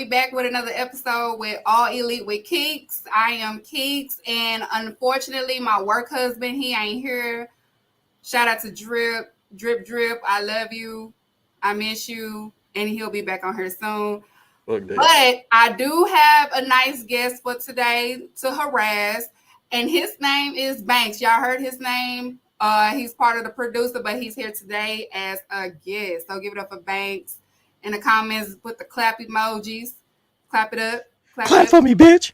we back with another episode with All Elite with Keeks. I am Keeks, and unfortunately, my work husband, he ain't here. Shout out to Drip. I love you. I miss you, and he'll be back on here soon. But I do have a nice guest for today to harass, and his name is Banks. Y'all heard his name? He's part of the producer, but he's here today as a guest. So give it up for Banks. In the comments, put the clap emojis. Clap it up. Clap for me, bitch.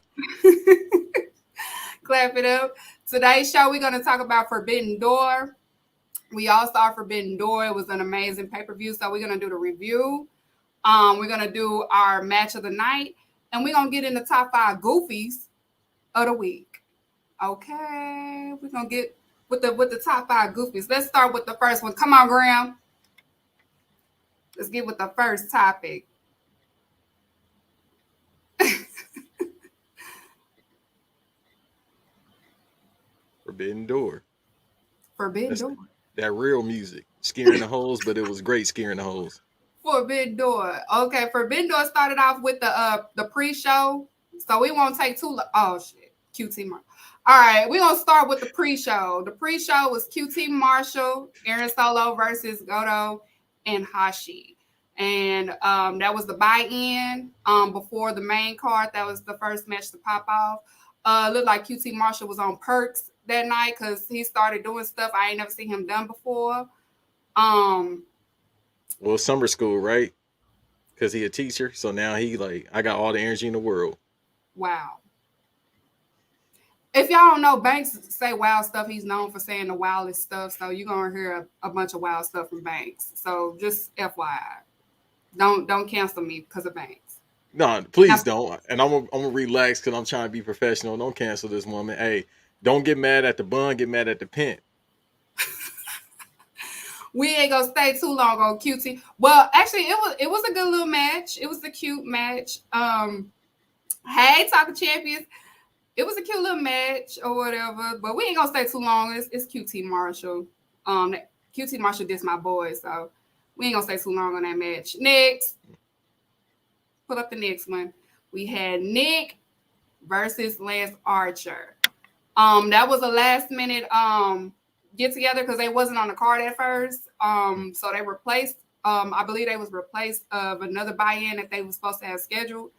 Clap it up. Today's show, we're going to talk about Forbidden Door. We all saw Forbidden Door. It was an amazing pay-per-view, so we're going to do the review. We're going to do our match of the night, and we're going to get in the top 5 goofies of the week. Okay, we're going to get with the top 5 goofies. Let's start with the first one. Come on, Graham. Let's get with the first topic. Forbidden Door. Forbidden Door. That real music. Scaring the hoes, but it was great scaring the hoes. Forbidden Door. Okay, Forbidden Door started off with the pre-show. So we won't take too long. Oh, shit. QT Marshall. All right, we're going to start with the pre-show. The pre-show was QT Marshall, Aaron Solo versus Goto and Hashi. And that was the buy-in before the main card. That was the first match to pop off. Looked like QT Marshall was on perks that night because he started doing stuff I ain't never seen him done before. Well, summer school, right? Because he a teacher. So now he like, I got all the energy in the world. Wow. If y'all don't know, Banks say wild stuff. He's known for saying the wildest stuff. So you're going to hear a bunch of wild stuff from Banks. So just FYI. Don't cancel me because of Banks. No, please don't. And I'm gonna relax because I'm trying to be professional. Don't cancel this woman. Hey, don't get mad at the bun. Get mad at the pimp. We ain't gonna stay too long on QT. Well, actually, it was a good little match. It was a cute match. Hey, Talking Champions. It was a cute little match or whatever. But we ain't gonna stay too long. It's QT Marshall. QT Marshall dissed my boy, so we ain't gonna stay too long on that match. Next, put up the next one. We had Nick versus Lance Archer. That was a last minute get together because they wasn't on the card at first. So they replaced. I believe they was replaced of another buy-in that they were supposed to have scheduled.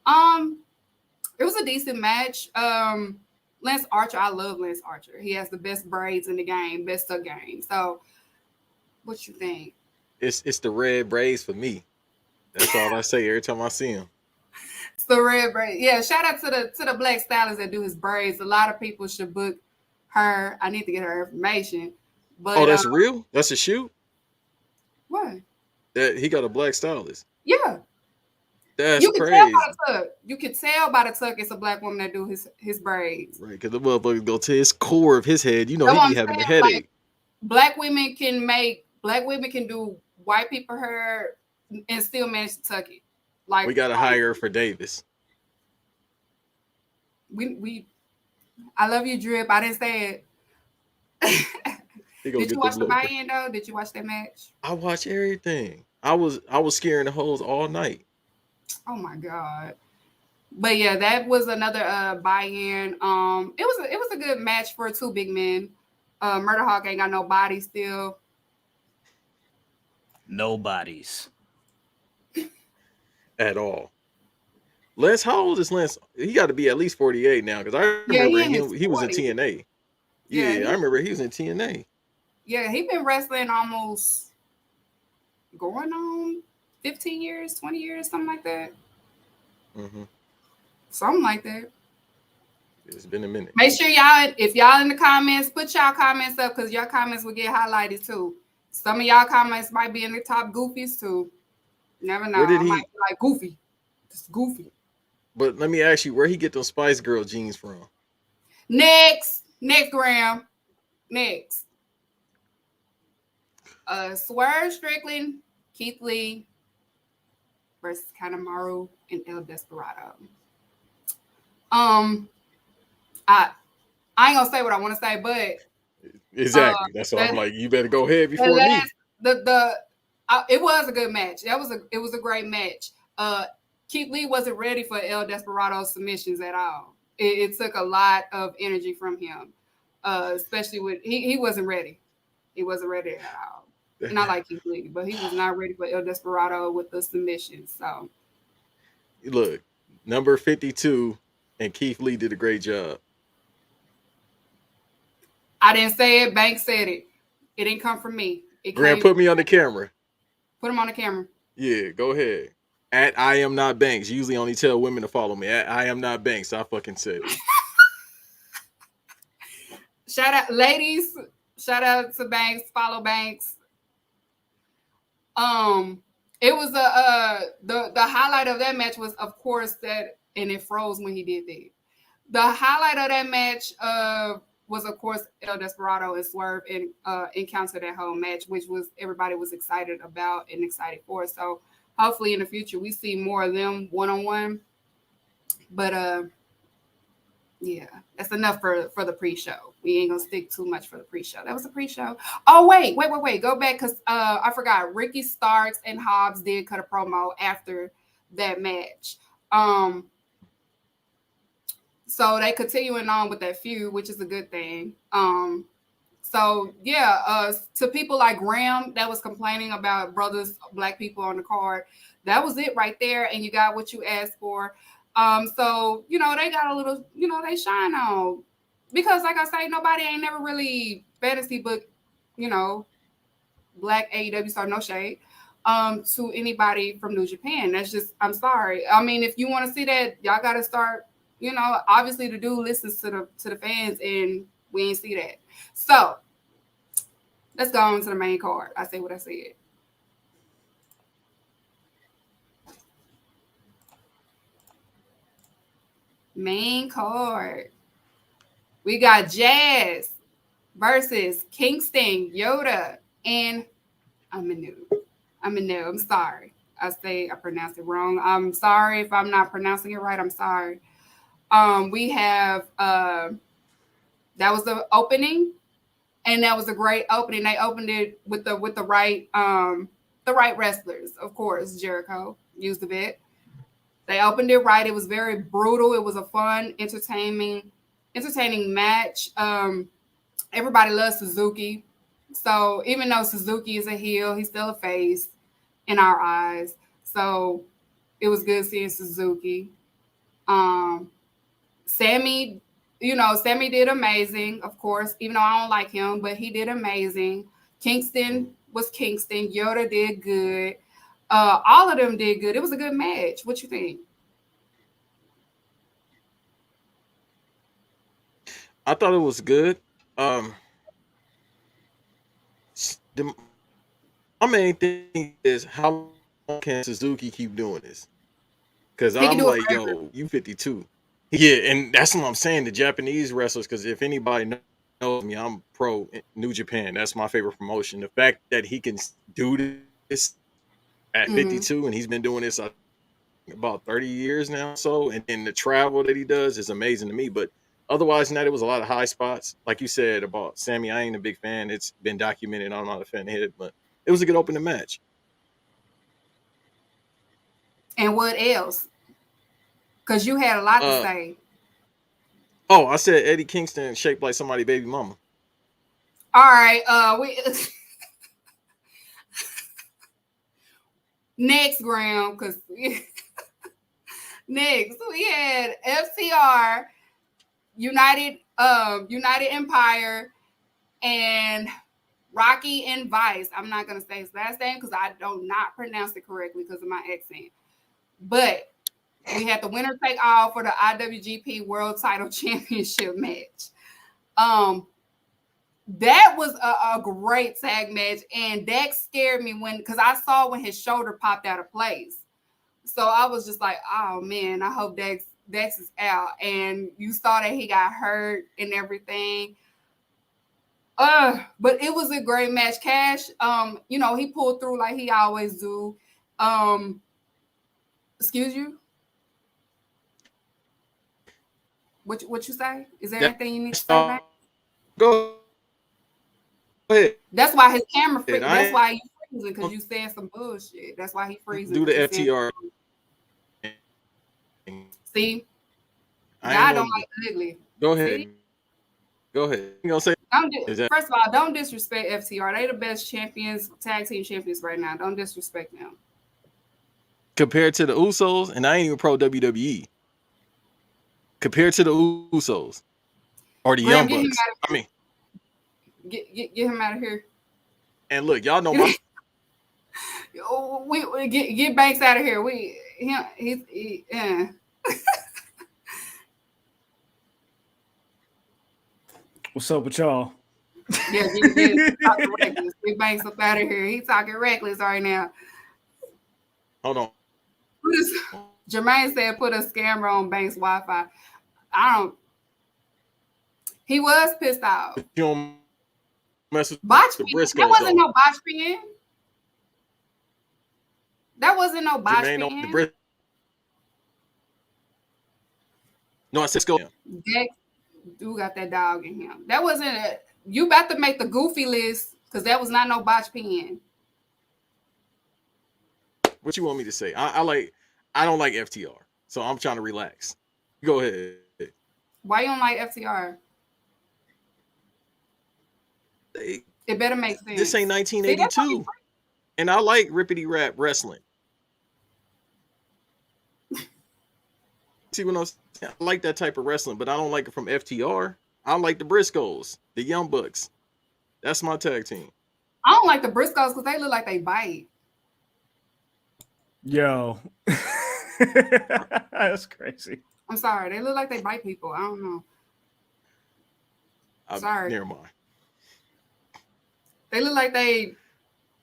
It was a decent match. Lance Archer, I love Lance Archer. He has the best braids in the game, best of game. So, what you think? It's the red braids for me. That's all I say every time I see him. It's the red braid. Yeah, shout out to the black stylist that do his braids. A lot of people should book her. I need to get her information. But that's real? That's a shoot? What? That he got a black stylist. Yeah. That's crazy. You can tell by the tuck it's a black woman that do his braids. Right, because the motherfucker go to his core of his head. You know, he be having a headache. Like, black women can do white people hair and still manage to tuck it. Like we gotta hire her for Davis. I love you, Drip. I didn't say it. Did you watch the buy-in though? Did you watch that match? I watched everything. I was scaring the hoes all night. Oh my god. But yeah, that was another buy-in. It was a good match for 2 big men. Murder Hawk ain't got no body still. No bodies. At all. Lance, how old is Lance? He got to be at least 48 now because I remember he was in TNA. Yeah, I remember he was in TNA. Yeah, he been wrestling almost going on 15 years, 20 years, something like that. Mm-hmm. Something like that. It's been a minute. Make sure if y'all in the comments, put y'all comments up because your comments will get highlighted too. Some of y'all comments might be in the top goofies too. Never know. I might be like Goofy. Just Goofy. But let me ask you, where he get those Spice Girl jeans from? Next, Graham. Next. Swerve Strickland, Keith Lee versus Kanemaru and El Desperado. I ain't gonna say what I want to say, but exactly. That's why I'm like, you better go ahead before me. It was a good match. It was a great match. Keith Lee wasn't ready for El Desperado's submissions at all. It took a lot of energy from him, especially with he wasn't ready. He wasn't ready at all. And I like Keith Lee, but he was not ready for El Desperado with the submissions. So look, number 52 and Keith Lee did a great job. I didn't say it. Banks said it. It didn't come from me. Grant, put me on the camera. Put him on the camera. Yeah, go ahead. At I am not Banks. Usually only tell women to follow me. At I am not Banks. I fucking said it. Shout out, ladies. Shout out to Banks. Follow Banks. It was the highlight of that match was, of course, that, and it froze when he did that. The highlight of that match was, of course, El Desperado and Swerve and encountered that whole match, which was everybody was excited about and excited for. So hopefully in the future we see more of them one-on-one. But yeah, that's enough for the pre-show. We ain't gonna stick too much for the pre-show. That was a pre-show. Oh, wait. Go back, because I forgot. Ricky Starks and Hobbs did cut a promo after that match. So they continuing on with that feud, which is a good thing. So yeah, to people like Graham that was complaining about brothers, black people on the card, that was it right there, and you got what you asked for. So they got a little, they shine on, because like I say, nobody ain't never really fantasy book, black AEW star, no shade, to anybody from New Japan. That's just, I'm sorry. I mean, if you want to see that, y'all got to start. Obviously the dude listens to the fans, and we ain't see that. So let's go on to the main card. I say what I said. Main card. We got Jazz versus Kingston, Yoda, and Aminu. I'm sorry. I pronounced it wrong. I'm sorry if I'm not pronouncing it right. I'm sorry. We have that was the opening, and that was a great opening. They opened it with the right wrestlers, of course. Jericho used a bit. They opened it right. It was very brutal. It was a fun, entertaining match. Everybody loves Suzuki, so even though Suzuki is a heel, he's still a face in our eyes. So it was good seeing Suzuki. Sammy did amazing, of course, even though I don't like him, but he did amazing. Kingston was Kingston. Yoda did good. All of them did good. It was a good match. What you think? I thought it was good. My main thing is, how long can Suzuki keep doing this? Because I'm like, yo, you 52. Yeah, and that's what I'm saying. The Japanese wrestlers, because if anybody knows me, I'm pro New Japan. That's my favorite promotion. The fact that he can do this at 52, and he's been doing this about 30 years now, and the travel that he does is amazing to me. But otherwise than that, it was a lot of high spots. Like you said about Sammy, I ain't a big fan. It's been documented. I'm not a fan of it, but it was a good opening match. And what else? Because you had a lot to say. Oh, I said Eddie Kingston shaped like somebody's baby mama. All right. Next, Graham, because next we had FTR, United Empire, and Rocky and Vice. I'm not gonna say his last name because I do not pronounce it correctly because of my accent. But we had the winner take all for the IWGP World Title Championship match. That was a great tag match, and Dex scared me because I saw when his shoulder popped out of place. So I was just like, oh man, I hope Dex is out. And you saw that he got hurt and everything. But it was a great match. Cash, he pulled through like he always do. Excuse you? What you say? Is there anything you need to say back? Go ahead. That's why his camera freezing. That's why you freezing, because you saying some bullshit. That's why he freezing. Do the FTR. See, I God ain't don't gonna like ugly. go See? ahead. Go ahead. You gonna say is that First of all, don't disrespect FTR. They the best champions, tag team champions right now. Don't disrespect them. compared to the Usos, and I ain't even pro WWE. Compared to the Usos or the Graham, Young get him Bucks. out of I mean, get him out of here. and look, y'all know my we get Banks out of here. He What's up with y'all? Yeah, get talking reckless. Get Banks up out of here. He talking reckless right now. hold on. Jermaine said put a scammer on Banks' Wi-Fi. I don't. He was pissed off. You don't mess with Botch the pin. Briscoes, That wasn't though. no botch pin. That wasn't no botch Jermaine on the pin. Briscoes. No, I said Cisco. Dex do got that dog in him. That wasn't a. You about to make the goofy list because that was not no botch pin. What you want me to say? I don't like FTR, so I'm trying to relax. Go ahead. Why you don't like FTR? It better make sense. This ain't 1982, and I like rippity rap wrestling. See what I'm saying? I like that type of wrestling, but I don't like it from FTR. I like the Briscoes, the Young Bucks. That's my tag team. I don't like the Briscoes because they look like they bite. Yo. That's crazy. I'm sorry. They look like they bite people. I don't know. Sorry. Never mind. They look like they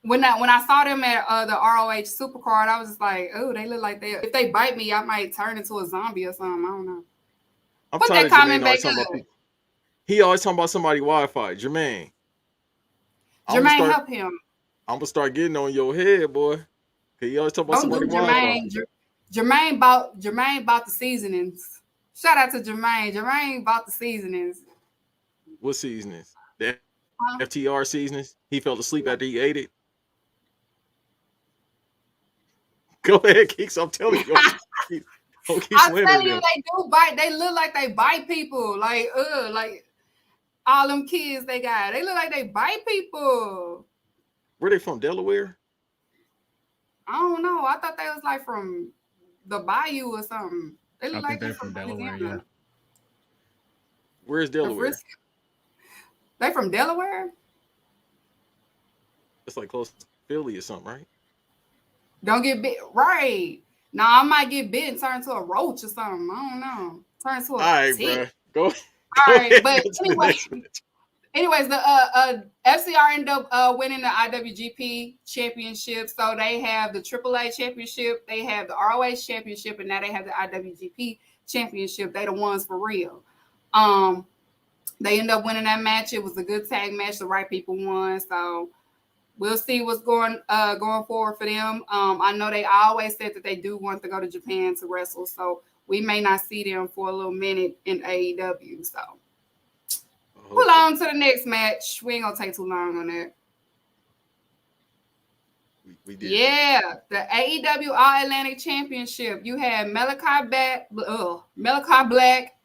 when I saw them at the ROH Supercard, I was just like, oh, they look like if they bite me, I might turn into a zombie or something. I don't know. Put that comment back up. He always talking about somebody Wi-Fi. Jermaine, help him. I'm gonna start getting on your head, boy. Cause he always talk about somebody Wi-Fi. Jermaine bought the seasonings. Shout out to Jermaine. Jermaine bought the seasonings. What seasonings? The FTR seasonings. He fell asleep after he ate it. Go ahead, Keeks. I'm telling you. I'm telling you, they do bite. They look like they bite people. Like all them kids they got. They look like they bite people. Where they from? Delaware? I don't know. I thought they was like from the Bayou or something. They look like they're from Delaware. Yeah. Where's Delaware? They from Delaware? It's like close to Philly or something, right? Don't get bit. Right. Now I might get bit and turn into a roach or something. I don't know. Turn into a all right, tick. bro. All right, but anyways, the FCR ended up winning the IWGP championship. So they have the AAA championship, they have the ROH championship, and now they have the IWGP championship. They the ones for real. They end up winning that match. It was a good tag match. The right people won. So we'll see what's going forward for them. I know they always said that they do want to go to Japan to wrestle. So we may not see them for a little minute in AEW. So pull on to the next match. We ain't gonna take too long on that. We did. Yeah, the AEW All Atlantic Championship. You had Malachi Black,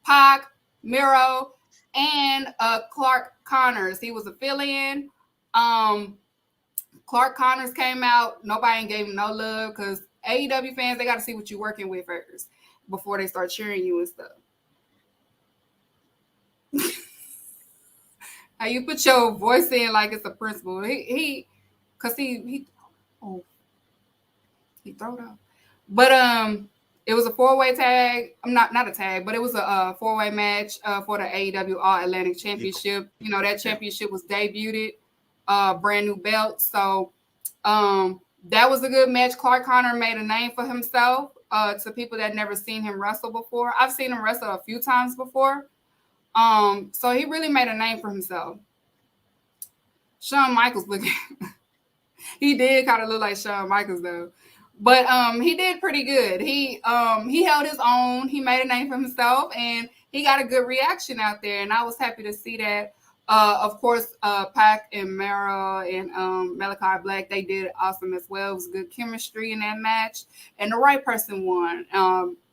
Pac, Miro, and Clark Connors. He was a fill-in. Clark Connors came out. Nobody gave him no love because AEW fans, they got to see what you're working with first before they start cheering you and stuff. How you put your voice in like it's a principal. He throw it out. But it was a four-way tag. I'm not a tag, but it was a four-way match for the AEW All Atlantic Championship. You know, that championship was debuted, brand new belt. So that was a good match. Clark Connor made a name for himself to people that never seen him wrestle before. I've seen him wrestle a few times before. So he really made a name for himself. Shawn Michaels he did kind of look like Shawn Michaels though. But he did pretty good. He held his own. He made a name for himself, and he got a good reaction out there. And I was happy to see that. Of course, Pac and Mara and Malachi Black, they did awesome as well. It was good chemistry in that match, and the right person won.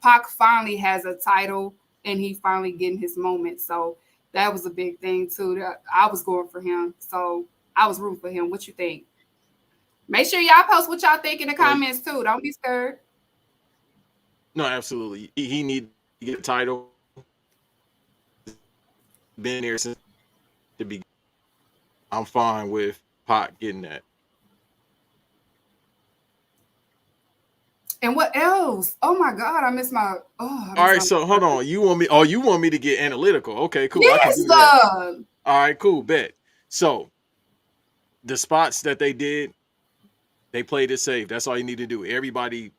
Pac finally has a title, and he finally getting his moment. So that was a big thing too. I was going for him, so I was rooting for him. What you think? Make sure y'all post what y'all think in the comments too. Don't be scared. No, absolutely. He need to get a title. Been there since the beginning. I'm fine with Pac getting that. And what else? Oh my God, I missed my. Oh, all right, so hold on. You want me to get analytical? Okay, cool. Yes, I can do that. All right, cool. Bet. So the spots that they did, they played it safe. That's all you need to do. Everybody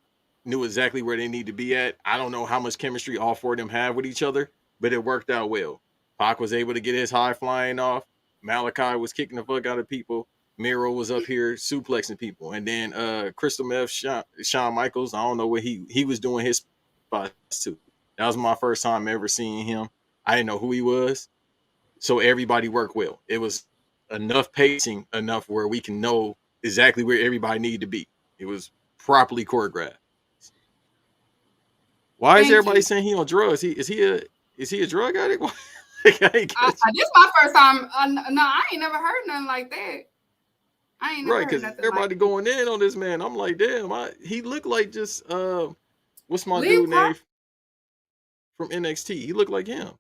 knew exactly where they need to be at. I don't know how much chemistry all four of them have with each other, but it worked out well. Pac was able to get his high flying off. Malachi was kicking the fuck out of people. Miro was up here suplexing people. And then Crystal Meth, Shawn Michaels, I don't know what he was doing his spots too. That was my first time ever seeing him. I didn't know who he was. So everybody worked well. It was enough pacing, enough where we can know exactly where everybody needed to be. It was properly choreographed. Why is everybody saying he on drugs? Is he a drug addict? This is my first time. No, I ain't never heard nothing like that. I ain't never heard nothing. Everybody going in on this man. I'm like, damn. He looked like just what's my dude name from NXT? He looked like him.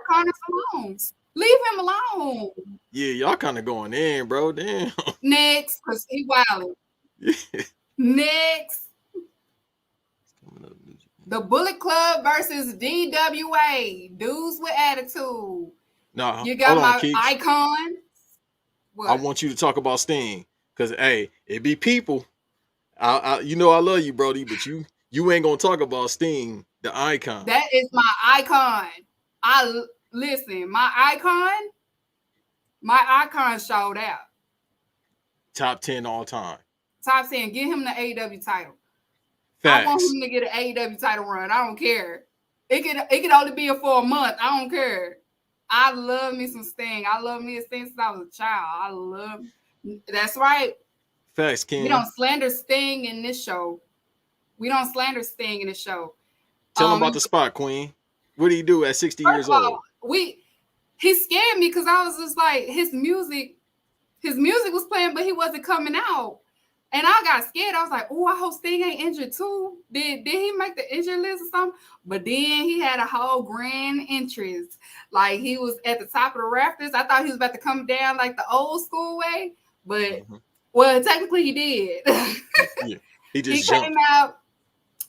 Leave him alone. Yeah, y'all kind of going in, bro. Damn. Next, because he wilding. Yeah. Next. The Bullet Club versus DWA. Dudes with attitude. No, you got my Keeks. Icon. What? I want you to talk about Sting. Because, hey, it be people. You know I love you, Brody, but you ain't going to talk about Sting, the icon. That is my icon. Listen, my icon showed out. Top 10 all time. Top 10. Get him the AEW title. Facts. I want him to get an AEW title run. I don't care. It could only be for a month. I don't care. I love me some Sting. I love me a Sting since I was a child. That's right. Facts, Ken. We don't slander Sting in this show. Tell him about the spot, Queen. What do you do at 60 years old? He scared me because I was just like, his music was playing, but he wasn't coming out. And I got scared. I was like, oh, I hope Sting ain't injured too. Did he make the injured list or something? But then he had a whole grand entrance. Like he was at the top of the rafters. I thought he was about to come down like the old school way. But, well, technically he did. Yeah, he came out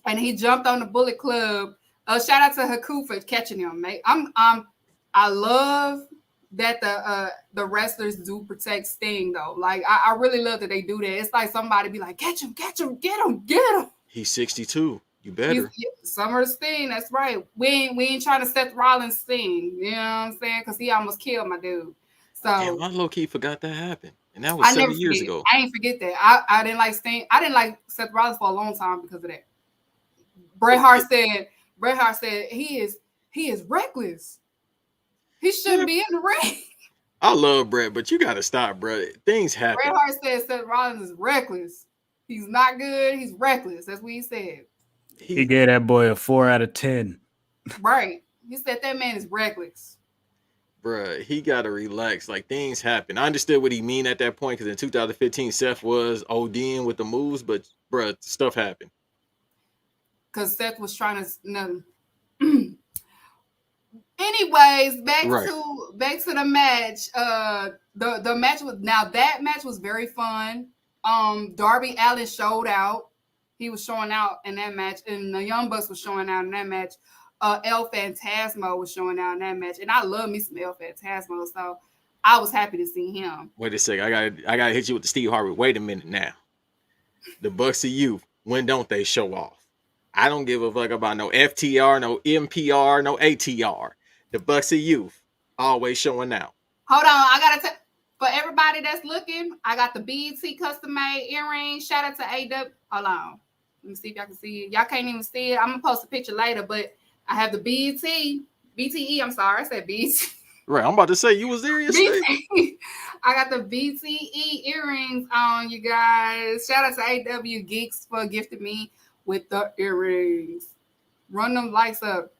and he jumped on the Bullet Club. Shout out to Haku for catching him, mate. I love that the wrestlers do protect Sting though. Like I really love that they do that. It's like somebody be like, catch him, get him. He's 62. You better. Summer Sting, that's right. We ain't trying to Seth Rollins Sting. You know what I'm saying? Because he almost killed my dude. So damn, I low-key forgot that happened. And that was 7 years ago. I ain't forget that. I didn't like Sting. I didn't like Seth Rollins for a long time because of that. Bret Hart said he is reckless. He shouldn't be in the ring. I love Bret, but you got to stop, bro. Things happen. Bret Hart said Seth Rollins is reckless. He's not good. He's reckless. That's what he said. He gave that boy a 4 out of 10. Right. He said that man is reckless. Bruh, he got to relax. Like, things happen. I understood what he mean at that point because in 2015, Seth was ODing with the moves, but, bruh, stuff happened. Because Seth was trying to... Anyways, back to the match. The match that match was very fun. Darby Allin showed out. He was showing out in that match, and the Young Bucks was showing out in that match. El Phantasmo was showing out in that match, and I love me some El Phantasmo, so I was happy to see him. Wait a second, I gotta hit you with the Steve Harvey. Wait a minute now. The Bucks of Youth, when don't they show off? I don't give a fuck about no FTR, no MPR, no ATR. The Bucks of Youth always showing out. Hold on, I gotta tell for everybody that's looking, I got the BET custom made earrings. Shout out to AW. Hold on, let me see if y'all can see it. Y'all can't even see it. I'm gonna post a picture later, but I have the BTE. I'm sorry, I said BET. Right, I'm about to say you was there yesterday. I got the BTE earrings on, you guys. Shout out to AW Geeks for gifting me with the earrings. Run them likes up.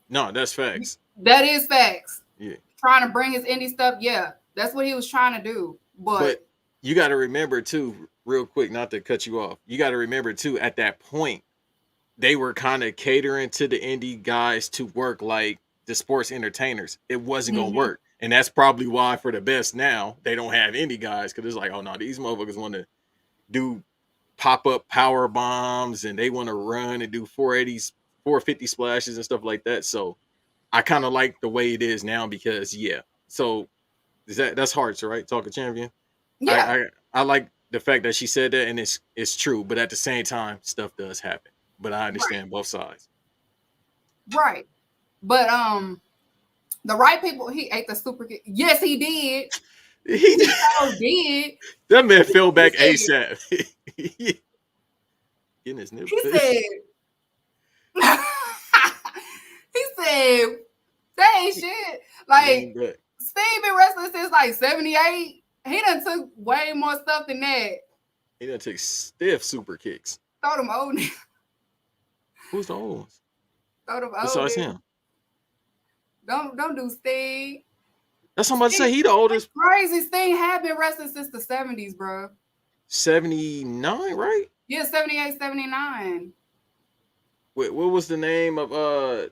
No, that's facts. That is facts. Yeah. Trying to bring his indie stuff. Yeah, that's what he was trying to do. But you got to remember too, real quick, not to cut you off. You got to remember too, at that point, they were kind of catering to the indie guys to work like the sports entertainers. It wasn't gonna work, and that's probably why, for the best now, they don't have indie guys, because it's like, oh no, these motherfuckers want to do pop-up power bombs and they want to run and do 480s, 450 splashes and stuff like that. So I kind of like the way it is now, because so that's Hearts, right? Talking champion. Yeah, I like the fact that she said that, and it's true, but at the same time, stuff does happen. But I understand both sides. Right. But the right people, he ate the super kick. Yes, he did. He did. That man fell back ASAP. Getting his nipple. He said that ain't shit. Like, Steve been wrestling since like 78. He done took way more stuff than that. He done took stiff super kicks. Throw them old. Who's the old ones? Throw them old. Besides him. Don't do Steve. That's what I'm about to say. He the oldest. Crazy Sting had been wrestling since the 70s, bro. 79, right? Yeah, 78, 79. Wait, what was the name of that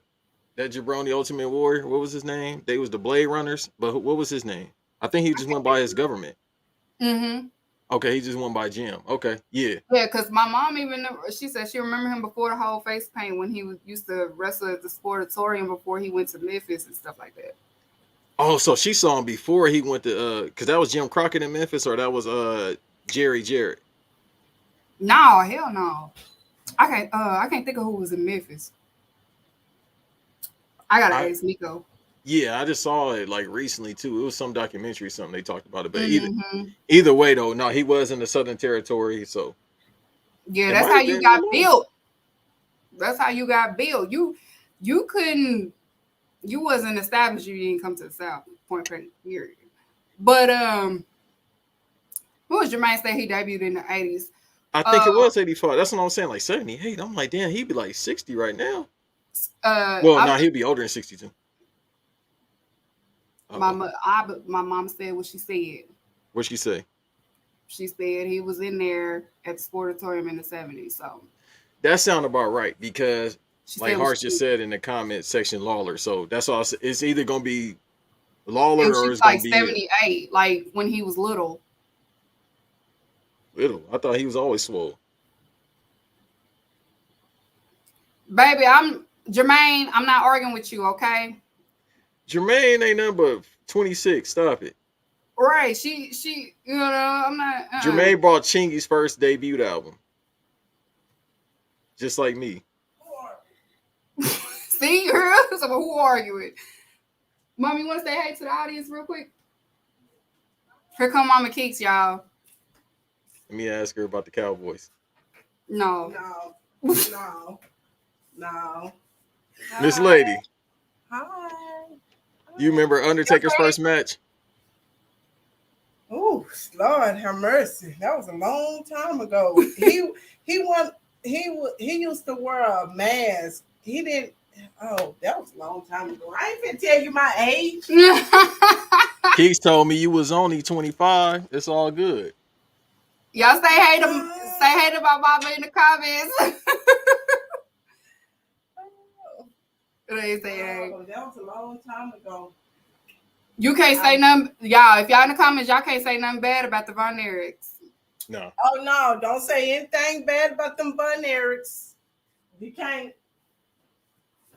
Jabroni Ultimate Warrior? What was his name? They was the Blade Runners, but what was his name? I think he just went by his government. Mm-hmm. Okay, he just went by Jim. Okay, yeah. Yeah, because my mom she said she remember him before the whole face paint, when he used to wrestle at the Sportatorium before he went to Memphis and stuff like that. Oh, so she saw him before he went to because that was Jim Crockett in Memphis, or that was Jerry Jarrett? No, hell no. I can't think of who was in Memphis. I gotta ask Nico. Yeah, I just saw it like recently too. It was some documentary, something they talked about it. But either way though, no, he was in the Southern Territory, so yeah, that's how you got built. That's how you got built. You couldn't. You wasn't established. You didn't come to the South. Point blank, period. But who was Jermaine say he debuted in the 80s? I think it was 85. That's what I'm saying. Like 78. I'm like, damn, he'd be like 60 right now. No, he'd be older than 62. My mom said what she said. What'd she say? She said he was in there at the Sportatorium in the 70s. So that sounded about right, because like Hart just said in the comment section, Lawler. So that's all. It's either gonna be Lawler or it's like gonna be 78, like when he was little. Little. I thought he was always swole. Baby, I'm Jermaine. I'm not arguing with you, okay? Jermaine ain't nothing but 26. Stop it. Right. She, you know, I'm not. Jermaine brought Chingy's first debut album. Just like me. See, so who are you with? Mom, you want to say hey to the audience real quick? Here come Mama Keeks, y'all. Let me ask her about the Cowboys. No. Miss Lady. Hi. You remember Undertaker's first match? Oh, Lord have mercy. That was a long time ago. He used to wear a mask. He didn't. Oh, that was a long time ago. I ain't gonna tell you my age. Keeks told me you was only 25. It's all good. Y'all say hey to my mama in the comments. They say hey. That was a long time ago. You can't say nothing, y'all. If y'all in the comments, y'all can't say nothing bad about the Von Erichs. No. Oh no! Don't say anything bad about them Von Erichs. You can't.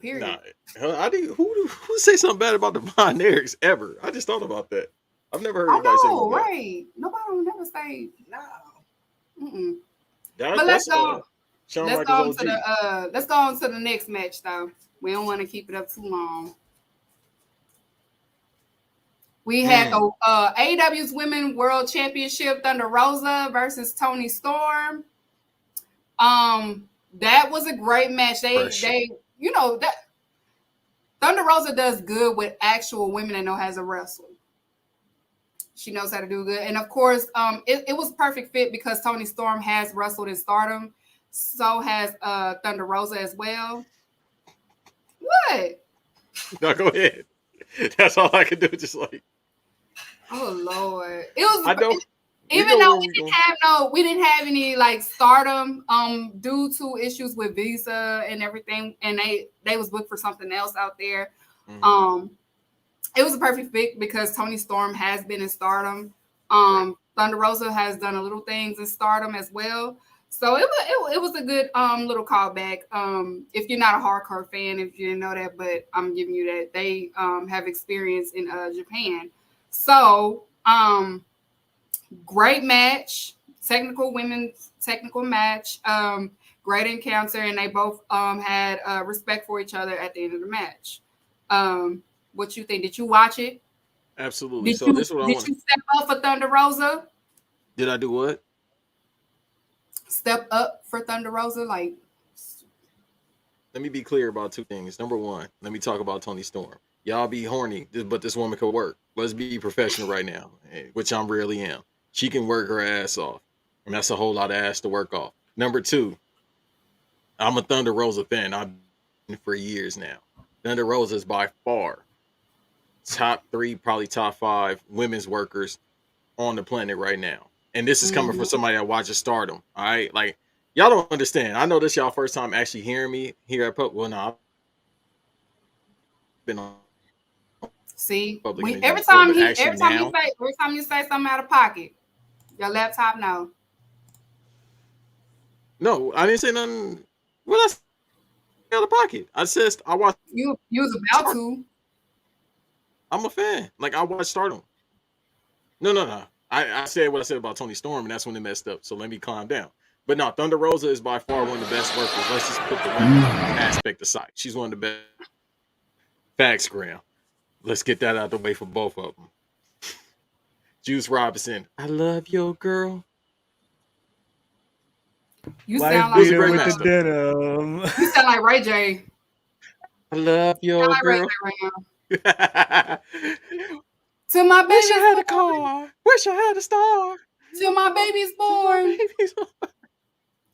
Period. Nah, who say something bad about the Von Erichs ever? I just thought about that. I've never heard anybody say that. Right? Nobody will never say no. Mm-mm. But let's go. Let's go on to the next match, though. We don't want to keep it up too long. We had the AEW's Women's World Championship, Thunder Rosa versus Toni Storm. That was a great match. They, you know, that Thunder Rosa does good with actual women that know how to wrestle. She knows how to do good. And of course, it was perfect fit because Toni Storm has wrestled in Stardom. So has Thunder Rosa as well. What? No, go ahead. That's all I can do. Just like, oh Lord, it was. I know. Even though we didn't have any like Stardom, due to issues with visa and everything, and they was booked for something else out there. Mm-hmm. It was a perfect fit because Toni Storm has been in Stardom. Thunder Rosa has done a little things in Stardom as well. So it was a good little callback. If you're not a hardcore fan, if you didn't know that, but I'm giving you that, they have experience in Japan. So great match, technical match, great encounter, and they both had respect for each other at the end of the match. What you think? Did you watch it? Absolutely. Did you step up for Thunder Rosa? Did I do what? Step up for Thunder Rosa? Like, let me be clear about two things. Number one, let me talk about Toni Storm. Y'all be horny, but this woman could work. Let's be professional right now, which I rarely am. She can work her ass off, and that's a whole lot of ass to work off. Number two, I'm a Thunder Rosa fan. I've been for years now. Thunder Rosa is by far top 3, probably top 5 women's workers on the planet right now. And this is coming from somebody that watches Stardom. All right, like y'all don't understand. I know this y'all first time actually hearing me here at Well, no, I've been on. See, every time you say something out of pocket, your laptop no. No, I didn't say nothing. What I out of pocket? I said I watched. You was about to. I'm a fan. Like I watched Stardom. No. I said what I said about Toni Storm, and that's when it messed up. So let me calm down. But no, Thunder Rosa is by far one of the best workers. Let's just put the women aspect aside. She's one of the best. Facts, Graham. Let's get that out the way for both of them. Juice Robinson, I love your girl. You sound like with the denim. You sound like Ray J. I love your girl. Right to my baby. Wish I had a car. Wish I had a star. Till my baby's born.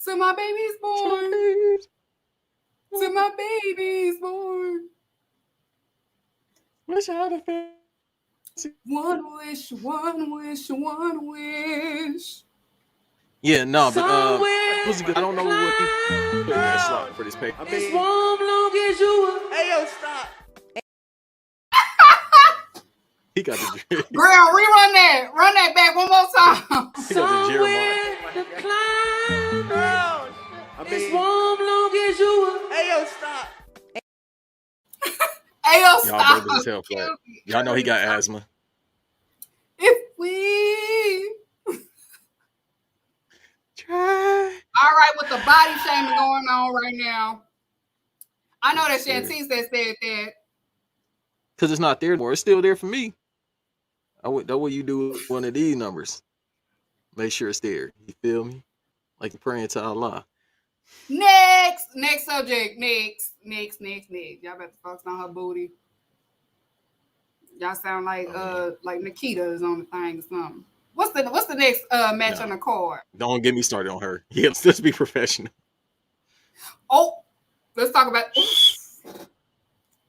Till my baby's born. Till my baby's born. Wish I had a fancy. One wish, one wish, one wish. Yeah, no, but I don't know what he put in that slot for this paper. It's warm long as you. Hey, yo, stop. He got the girl, rerun that. Run that back one more time. He got the Jeremiah. It's warm long as you. Hey, yo, stop. Hey, yo, y'all stop. Y'all tell flat. Y'all know he got asthma. If we try. All right, with the body shaming going on right now. I know that Shantice that said that. Because it's not there anymore. It's still there for me. That's what you do with one of these numbers. Make sure it's there. You feel me? Like you're praying to Allah. Next subject. Next. Y'all better focus on her booty. Y'all sound like Nikita is on the thing or something. What's the next match on the card? Don't get me started on her. Yeah, let's be professional. Oh, let's talk about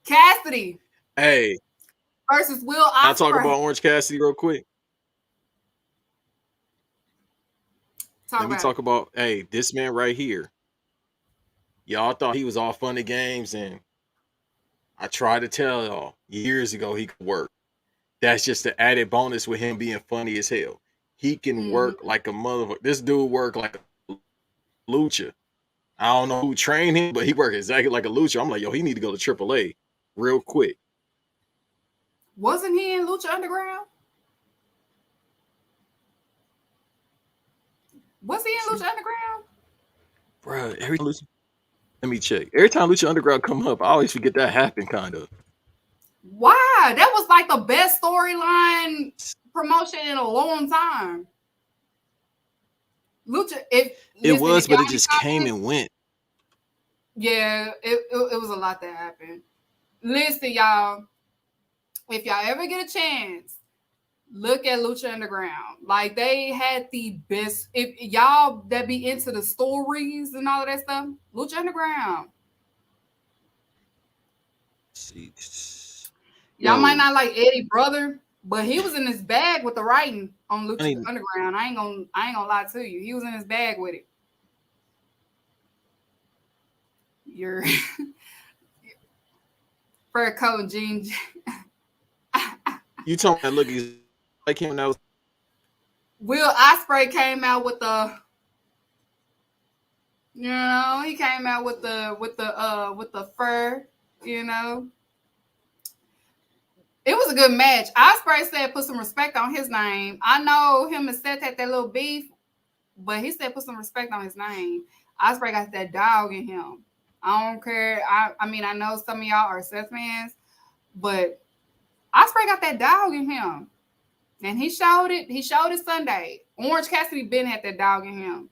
Cassidy. Hey. Versus Will Ospreay. I'll talk about Orange Cassidy real quick. Let me talk about, this man right here. Y'all thought he was all fun and games, and I tried to tell y'all years ago he could work. That's just the added bonus with him being funny as hell. He can work like a motherfucker. This dude work like a lucha. I don't know who trained him, but he worked exactly like a lucha. I'm like, yo, he need to go to AAA real quick. Wasn't he in Lucha Underground? Was he in Lucha Underground? Bro, let me check. Every time Lucha Underground come up, I always forget that happened, kind of. Wow, that was like the best storyline promotion in a long time. Lucha, it was, but it just came and went. Yeah, it was a lot that happened. Listen, y'all. If y'all ever get a chance, look at Lucha Underground. Like, they had the best. If y'all that be into the stories and all of that stuff, Lucha Underground. Y'all might not like Eddie Brother, but he was in his bag with the writing on Lucha Underground. I ain't gonna lie to you. He was in his bag with it. Your fur coat and jeans. You told me that look like him now. Will Ospreay came out with the, you know, he came out with the fur, you know. It was a good match. Ospreay said put some respect on his name. I know him and Seth had that little beef, but he said put some respect on his name. Ospreay got that dog in him. I don't care. I mean, I know some of y'all are Seth fans, but Ospreay got that dog in him. And he showed it. He showed it Sunday. Orange Cassidy been had that dog in him.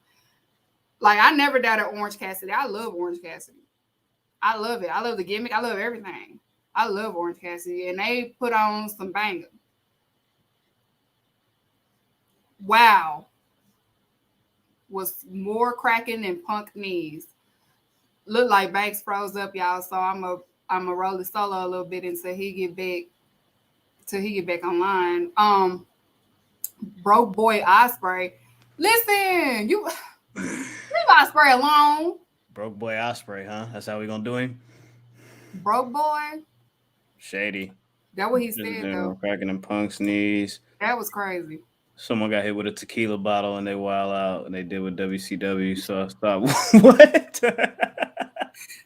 Like, I never doubted Orange Cassidy. I love Orange Cassidy. I love it. I love the gimmick. I love everything. I love Orange Cassidy. And they put on some banger. Wow. Was more cracking than Punk knees. Looked like Banks froze up, y'all. So I'm a roll it solo a little bit until he get back online. Broke boy Ospreay. Listen, you leave Ospreay alone. Broke boy Ospreay, huh? That's how we gonna do him? Broke boy. Shady. That what he said though. Cracking in Punk's knees. That was crazy. Someone got hit with a tequila bottle and they wild out and they did with WCW. So I thought, what?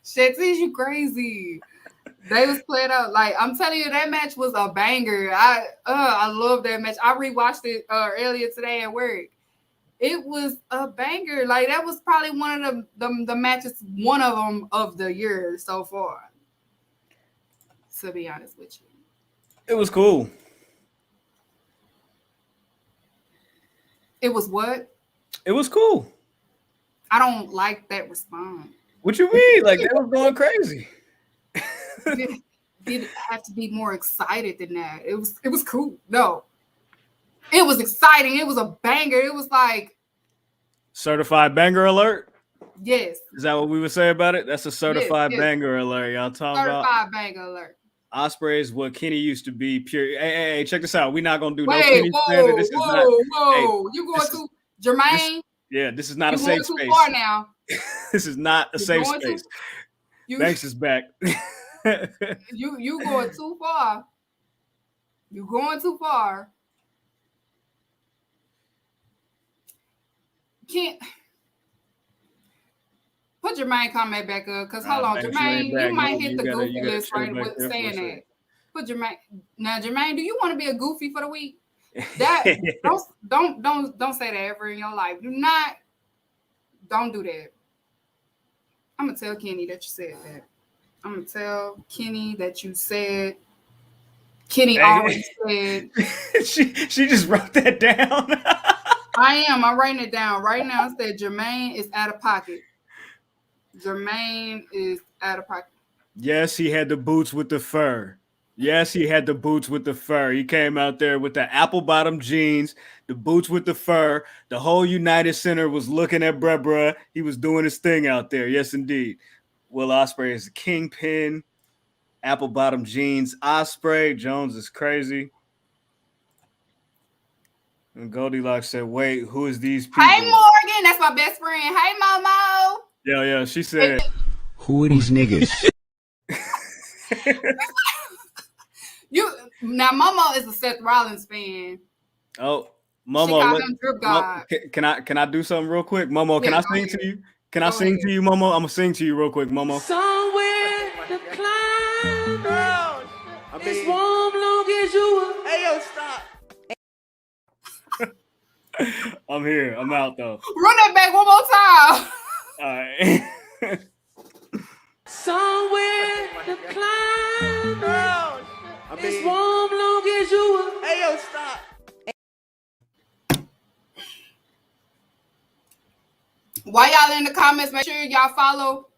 Shit, is you crazy? They was played out. Like, I'm telling you, that match was a banger. I love that match. I rewatched it earlier today at work. It was a banger. Like, that was probably one of the matches, one of them of the year so far. To be honest with you, it was cool. It was what? It was cool. I don't like that response. What you mean? Like, they were going crazy. Did it have to be more excited than that? It was cool. No, it was exciting. It was a banger. It was like certified banger alert. Yes. Is that what we would say about it? That's a certified banger alert. Y'all talking about certified banger alert. Ospreay is what Kenny used to be. Pure. Hey, check this out. We're not gonna do no Kenny slander. This is not. Whoa! You going to Jermaine? This is not a safe space. Too far now. This is not a safe space. Banks is back. You going too far. You going too far. Can't put Jermaine comment back up because hold on, Jermaine, you might hit the goofy list right with saying that. Put Jermaine now, Jermaine. Do you want to be a goofy for the week? That don't say that ever in your life. Don't do that. I'm gonna tell Kenny that you said that. I'm gonna tell Kenny that you said. Kenny already said. she just wrote that down. I'm writing it down right now. It said Jermaine is out of pocket. Jermaine is out of pocket. Yes, he had the boots with the fur. He came out there with the apple bottom jeans, the boots with the fur. The whole United Center was looking at bruh. He was doing his thing out there. Yes, indeed. Will Ospreay is the kingpin. Apple bottom jeans. Ospreay. Jones is crazy. And Goldilocks said, wait, who is these people? Hey, Morgan. That's my best friend. Hey, Momo. Yeah. She said, who are these niggas? Now, Momo is a Seth Rollins fan. Oh, Momo. She called him Drip God. Can I do something real quick? Momo, can I sing to you? Can I sing to you, Momo? I'm going to sing to you real quick, Momo. Somewhere to climb. Girl, it's warm long as you. Hey, yo, stop. I'm here. I'm out, though. Run that back one more time. All right. Somewhere to climb. Girl, it's warm long as you. Hey, yo, stop. While y'all in the comments, make sure y'all follow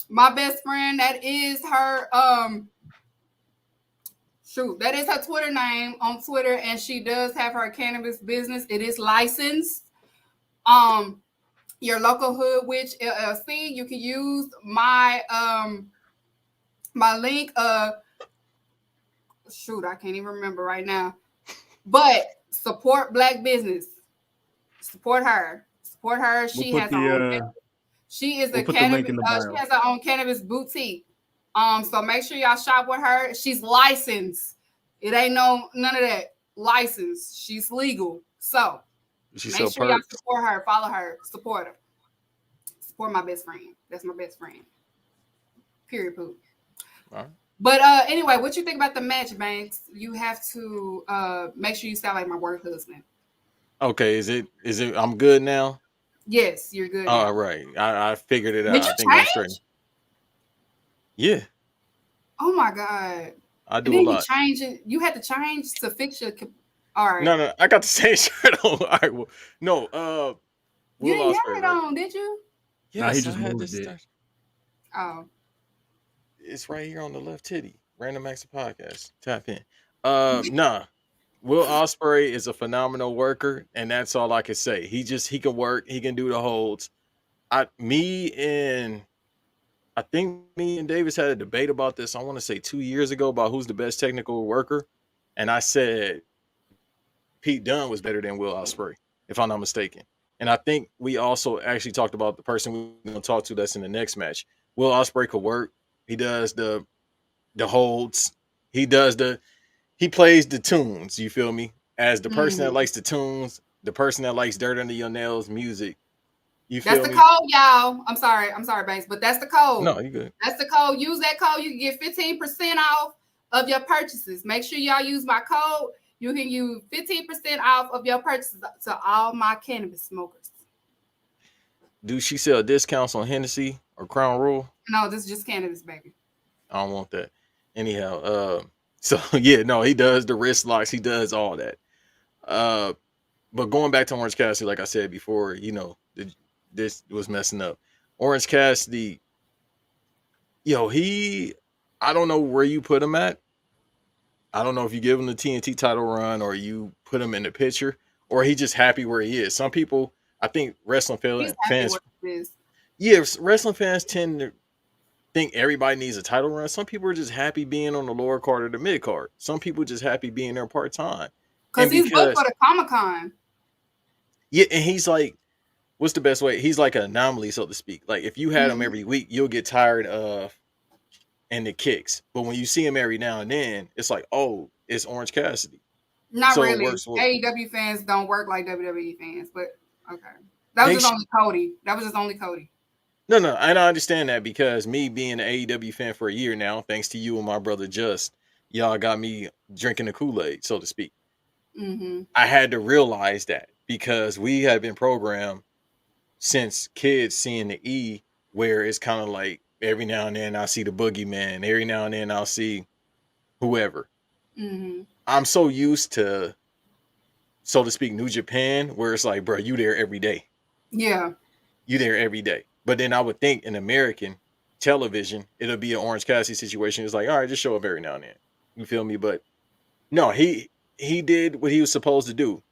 my best friend. That is her True. That is her Twitter name on Twitter, and she does have her cannabis business. It is licensed. Your local Hood Witch LLC. You can use my my link. Shoot, I can't even remember right now. But support Black business. Support her. Support her. She has her own. She is a cannabis. She has her own cannabis boutique. So make sure y'all shop with her. She's licensed. It ain't none of that. Licensed. She's legal. So make sure y'all support her. Follow her. Support her. Support my best friend. That's my best friend. Period. Poop. All right. But anyway, what you think about the match, Banks? You have to make sure you sound like my work husband. Okay, is it? I'm good now. Yes, you're good. All right, I figured it out. Did you I think I'm straight. Yeah. Oh my God. I do a lot. You change it. You had to change to fix your. All right. No, I got the same shirt on. All right, well, no. You didn't have it on, did you? Yeah, he just moved it. Oh. It's right here on the left titty. Random Acts of Podcast. Tap in. Nah. Will Ospreay is a phenomenal worker, and that's all I can say. He can work. He can do the holds. I think me and Davis had a debate about this. I want to say 2 years ago about who's the best technical worker, and I said Pete Dunne was better than Will Ospreay, if I'm not mistaken. And I think we also actually talked about the person we're going to talk to that's in the next match. Will Ospreay could work. He does the holds. He plays the tunes, you feel me? As the person that likes the tunes, the person that likes Dirt Under Your Nails music. You feel me? That's the code, y'all. I'm sorry, Banks, but that's the code. No, you good. That's the code. Use that code. You can get 15% off of your purchases. Make sure y'all use my code. You can use 15% off of your purchases to all my cannabis smokers. Do she sell discounts on Hennessy or Crown Royal? No, this is just cannabis, baby. I don't want that. Anyhow, so yeah, no, he does the wrist locks. He does all that. But going back to Orange Cassidy, like I said before, this was messing up. Orange Cassidy, I don't know where you put him at. I don't know if you give him the TNT title run or you put him in the picture or he just happy where he is. Some people, I think wrestling fans, wrestling fans tend to think everybody needs a title run. Some people are just happy being on the lower card or the mid card. Some people just happy being there part time. Because he's booked for the Comic-Con. Yeah, and he's like, what's the best way? He's like an anomaly, so to speak. Like if you had him every week, you'll get tired of and the kicks. But when you see him every now and then, it's like, oh, it's Orange Cassidy. Not really. AEW fans don't work like WWE fans, but okay. That was just only Cody. No, and I understand that because me being an AEW fan for a year now, thanks to you and my brother y'all got me drinking the Kool-Aid, so to speak. Mm-hmm. I had to realize that because we have been programmed since kids seeing the E, where it's kind of like every now and then I'll see the Boogeyman, every now and then I'll see whoever. Mm-hmm. I'm so used to, so to speak, New Japan, where it's like, bro, you there every day. Yeah. You there every day. But then I would think in American television, it'll be an Orange Cassidy situation. It's like, all right, just show up every now and then. You feel me? But no, he did what he was supposed to do.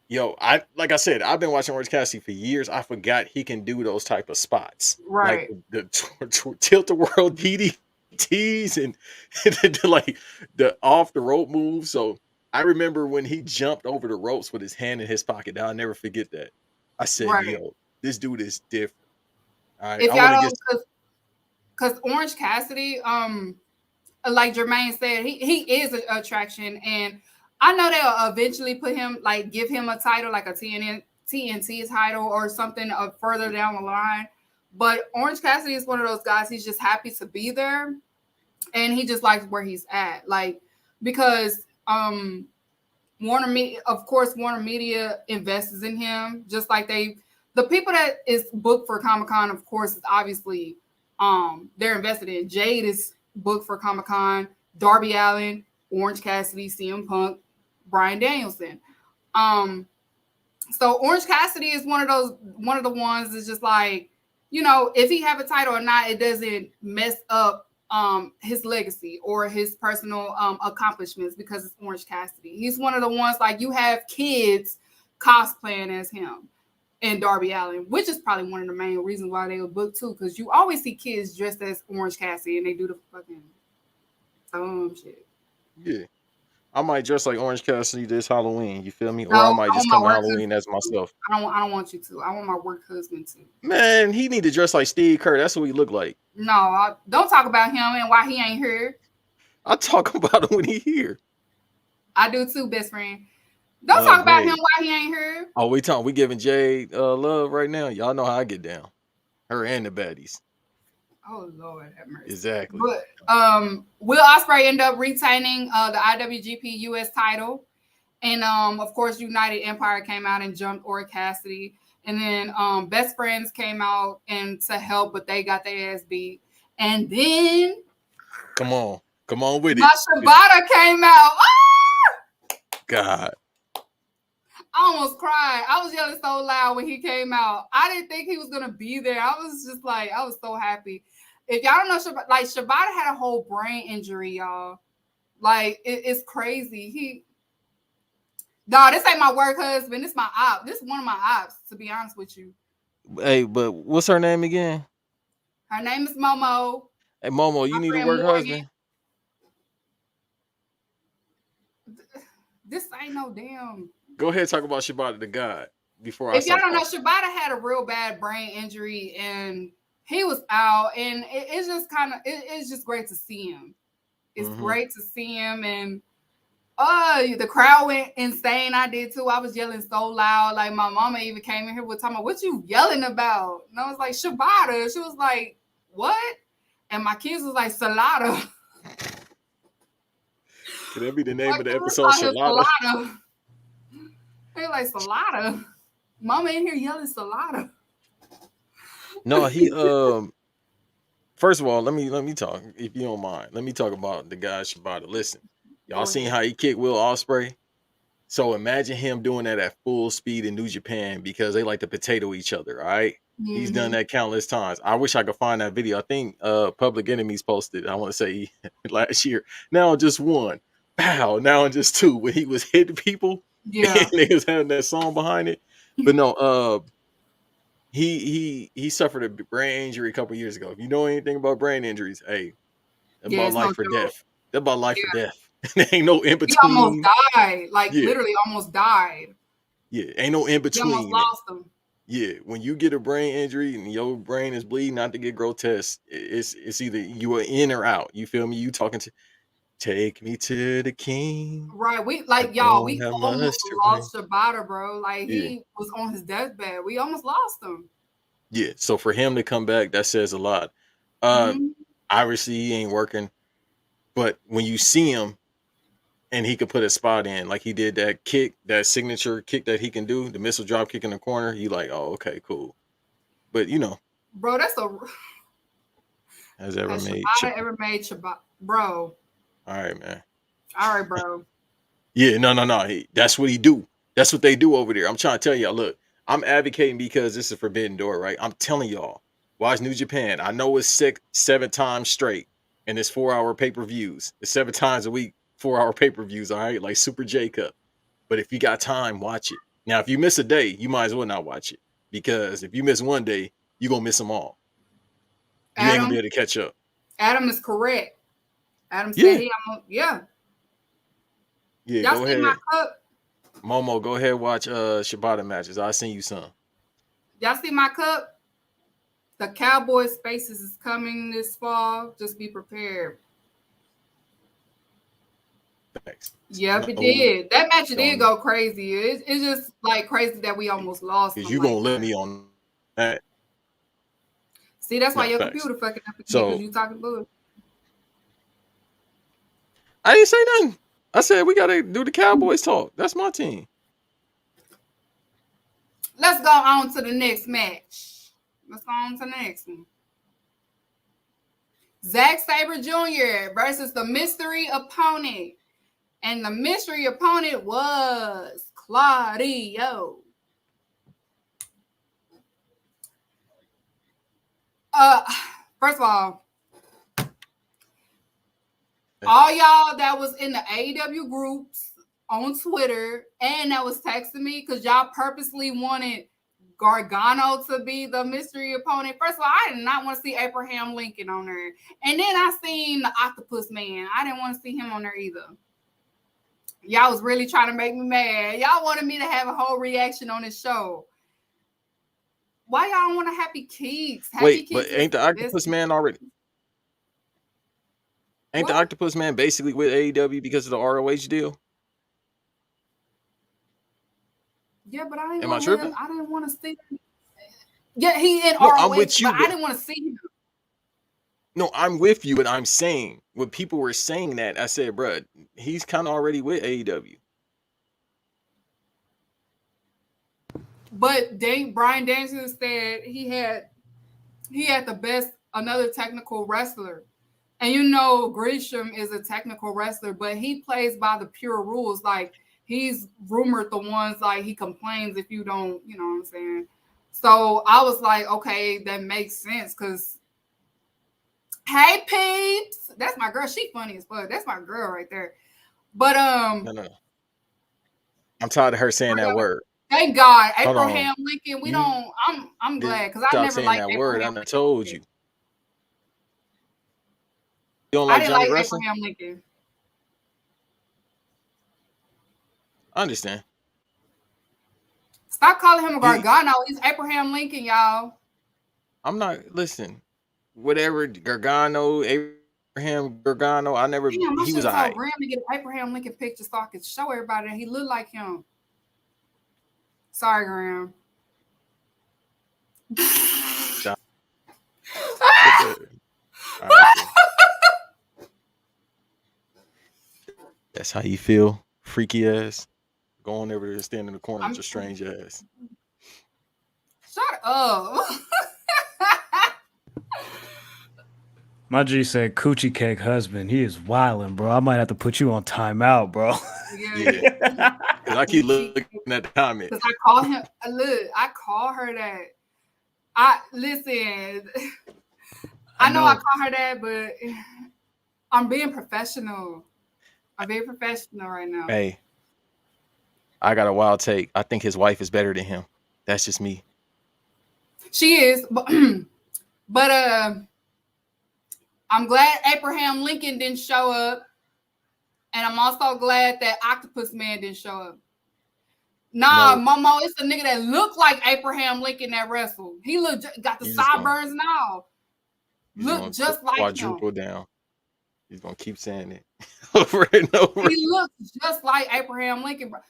Like I said, I've been watching Orange Cassidy for years. I forgot he can do those type of spots. Right. Like the tilt-the-world DDTs and the off the rope moves. So I remember when he jumped over the ropes with his hand in his pocket. I'll never forget that. I said, this dude is different. All right. If y'all don't, because Orange Cassidy, like Jermaine said, he is an attraction, and I know they'll eventually give him a title, like a TNT title or something further down the line. But Orange Cassidy is one of those guys. He's just happy to be there, and he just likes where he's at. Because Warner Media invests in him, just like the people that is booked for Comic-Con, of course, is obviously they're invested in. Jade is booked for Comic-Con, Darby Allin, Orange Cassidy, CM Punk, Bryan Danielson. So Orange Cassidy is one of the ones that's just like, if he have a title or not, it doesn't mess up his legacy or his personal accomplishments because it's Orange Cassidy. He's one of the ones like you have kids cosplaying as him and Darby Allin, which is probably one of the main reasons why they were booked too, because you always see kids dressed as Orange Cassidy and they do the fucking shit. Yeah. I might dress like Orange Cassidy this Halloween. You feel me? Or No, I might I just want come my to work Halloween as myself. I don't want you to. I want my work husband to. Man, he need to dress like Steve Kerr. That's what he look like. No, don't talk about him and why he ain't here. I talk about him when he here. I do too, best friend. Don't talk about him why he ain't here. Oh, we giving Jade love right now. Y'all know how I get down. Her and the baddies. Oh Lord, have mercy. Exactly. But will Ospreay end up retaining the IWGP US title? And of course, United Empire came out and jumped Orange Cassidy. And then Best Friends came out and to help, but they got their ass beat. And then come on with it. Shibata came out. Ah! God. I almost cried. I was yelling so loud when he came out. I didn't think he was gonna be there. I was just like, I was so happy. If y'all don't know, Shibata had a whole brain injury, y'all. Like it's crazy. This ain't my work husband. This my op. This is one of my ops, to be honest with you. Hey, but what's her name again? Her name is Momo. Hey, Momo, you need a work husband. This ain't no damn. Go ahead, talk about Shibata the God before If y'all don't know, Shibata had a real bad brain injury and he was out, and it's just kind of it's just great to see him. It's great to see him, and the crowd went insane. I did too. I was yelling so loud, like my mama even came in here with talking about what you yelling about, and I was like Shibata. She was like, "What?" And my kids was like Salada. Could that be the name of the episode? Salada. They're like Salada. Mama in here yelling Salada. No, he first of all, let me talk, if you don't mind. Let me talk about the guy Shibata. Listen, y'all seen how he kicked Will Ospreay? So imagine him doing that at full speed in New Japan because they like to potato each other, all right? Mm-hmm. He's done that countless times. I wish I could find that video. I think Public Enemies posted, I want to say last year. Now just one. Pow, now just two. When he was hitting people. Yeah. And they was having that song behind it. But no, he suffered a brain injury a couple years ago. If you know anything about brain injuries, hey, that's about life or death. That's about life or death. There ain't no in between. He almost died. Literally almost died. Yeah, ain't no in between. He almost lost him. Yeah, when you get a brain injury and your brain is bleeding, not to get grotesque, it's either you are in or out. You feel me? You talking to take me to the king. Right. We almost lost Shibata, bro. He was on his deathbed. We almost lost him. Yeah. So for him to come back, that says a lot. Obviously he ain't working, but when you see him and he could put a spot in, like he did that kick, that signature kick that he can do, the missile drop kick in the corner, you like, oh, okay, cool. But bro, that's has Shibata ever made Shibata, bro. All right, man. All right, bro. Yeah, no. That's what he do. That's what they do over there. I'm trying to tell y'all, look, I'm advocating because this is a forbidden door, right? I'm telling y'all, watch New Japan. I know it's 7 times straight, and it's 4-hour pay-per-views. It's 7 times a week, 4-hour pay-per-views, all right? Like Super J Cup. But if you got time, watch it. Now, if you miss a day, you might as well not watch it. Because if you miss one day, you're going to miss them all. You ain't going to be able to catch up. Adam is correct. Adam said Yeah, y'all go see ahead. My cup? Momo, go ahead watch Shibata matches. I'll send you some. Y'all see my cup? The Cowboy Spaces is coming this fall. Just be prepared. Thanks. Yep, it did. That match did go crazy. It's just crazy that we almost lost. Because you gonna let me on that. See, that's why your computer fucking up because you talking bullshit. I didn't say nothing. I said we gotta do the Cowboys talk. That's my team. Let's go on to the next match. Let's go on to the next one. Zack Sabre Jr. versus the mystery opponent. And the mystery opponent was Claudio. First of all, all y'all that was in the AEW groups on Twitter and that was texting me because y'all purposely wanted Gargano to be the mystery opponent. First of all, I did not want to see Abraham Lincoln on there. And then I seen the Octopus Man. I didn't want to see him on there either. Y'all was really trying to make me mad. Y'all wanted me to have a whole reaction on this show. Why y'all don't want a Happy Keeks? Wait, but ain't the Octopus Man already? Ain't What? the Octopus Man basically with AEW because of the ROH deal? Yeah, but I Am I tripping? didn't want to see him. Yeah, he in No, ROH, I'm with you, but I didn't want to see him. No, I'm with you, but I'm saying when people were saying that, I said, bruh, he's kind of already with AEW. But Brian Danielson said he had the best, another technical wrestler. And you know, Grisham is a technical wrestler, but he plays by the pure rules. Like, he's rumored the ones like he complains if you don't, you know what I'm saying? So I was like, okay, that makes sense because, hey, peeps, that's my girl. She funny as fuck. That's my girl right there. But No. I'm tired of her saying that word. Thank God, Hold on. Abraham Lincoln. We don't. I'm glad because I Stop never saying liked that Abraham word. I Lincoln. told you. You don't I like didn't Johnny like Wrestling? Abraham Lincoln. I understand. Stop calling him a Gargano. He's Abraham Lincoln, y'all. I'm not. Listen, whatever Gargano, Abraham Gargano. I never. Damn, I He should was have alright. told Graham to get an Abraham Lincoln picture so I could show everybody that he looked like him. Sorry, Graham. Stop. All right, that's how you feel, freaky ass. Going over there and stand in the corner with your strange ass. Shut up. My G said coochie cake husband. He is wilding, bro. I might have to put you on timeout, bro. Yeah. Because I keep looking at the comment. Because I call him, look, I call her that. Listen, I know I call her that, but I'm being professional. I'm being professional right now. Hey, I got a wild take. I think his wife is better than him. That's just me. She is, but I'm glad Abraham Lincoln didn't show up, and I'm also glad that Octopus Man didn't show up. Nah, no. Momo, it's a nigga that looked like Abraham Lincoln that wrestled. He got the sideburns and all. Look just like quadruple him. Down. He's gonna keep saying it over and over. He looks just like Abraham Lincoln, bro.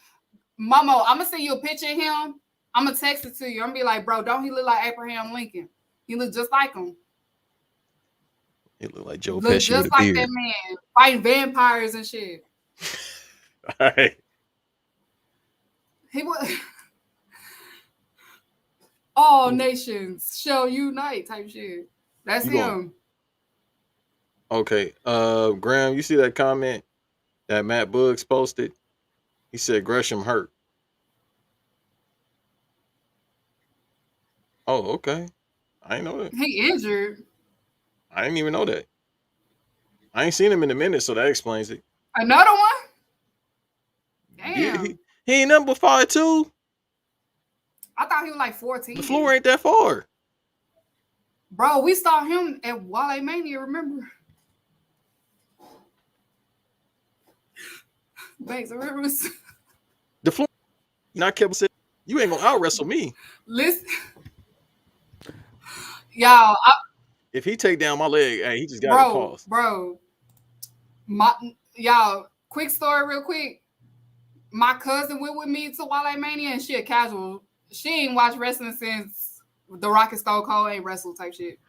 Momo, I'm gonna send you a picture of him. I'm gonna text it to you. I'm gonna be like, bro, don't he look like Abraham Lincoln? He look just like him. He look like Joe Pesci just with a like beard. That man fighting vampires and shit. All right. He was all nations shall unite type shit. That's him. Going. Okay. Graham, you see that comment that Matt Buggs posted? He said Gresham hurt. Oh, okay. I didn't know that. He injured. I didn't even know that. I ain't seen him in a minute, so that explains it. Another one? Damn. Yeah, he ain't number 5'2". I thought he was like 14. The floor ain't that far. Bro, we saw him at Wale Mania, remember? Banks, remember? The floor. Not kept saying, you ain't gonna out wrestle me. Listen. Y'all. If he take down my leg, hey, he just got to pause. Bro. Y'all, quick story real quick. My cousin went with me to Wale Mania and she a casual. She ain't watched wrestling since The Rock and Stone Cold ain't wrestled type shit.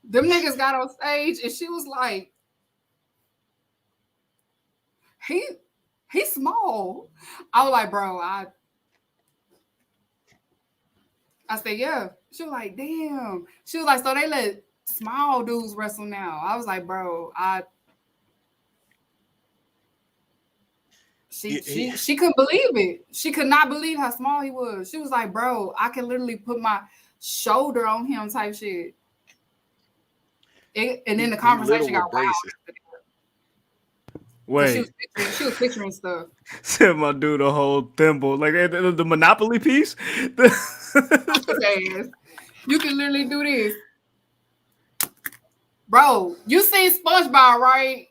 Them niggas got on stage and she was like, he's small. I was like, bro, I said, yeah. She was like, damn. She was like, so they let small dudes wrestle now. I was like, bro, She couldn't believe it. She could not believe how small he was. She was like, bro, I can literally put my shoulder on him type shit. And then the conversation got wild. Wait. She was picturing stuff. Said my dude a whole thimble. Like the Monopoly piece. You can literally do this. Bro, you seen SpongeBob, right?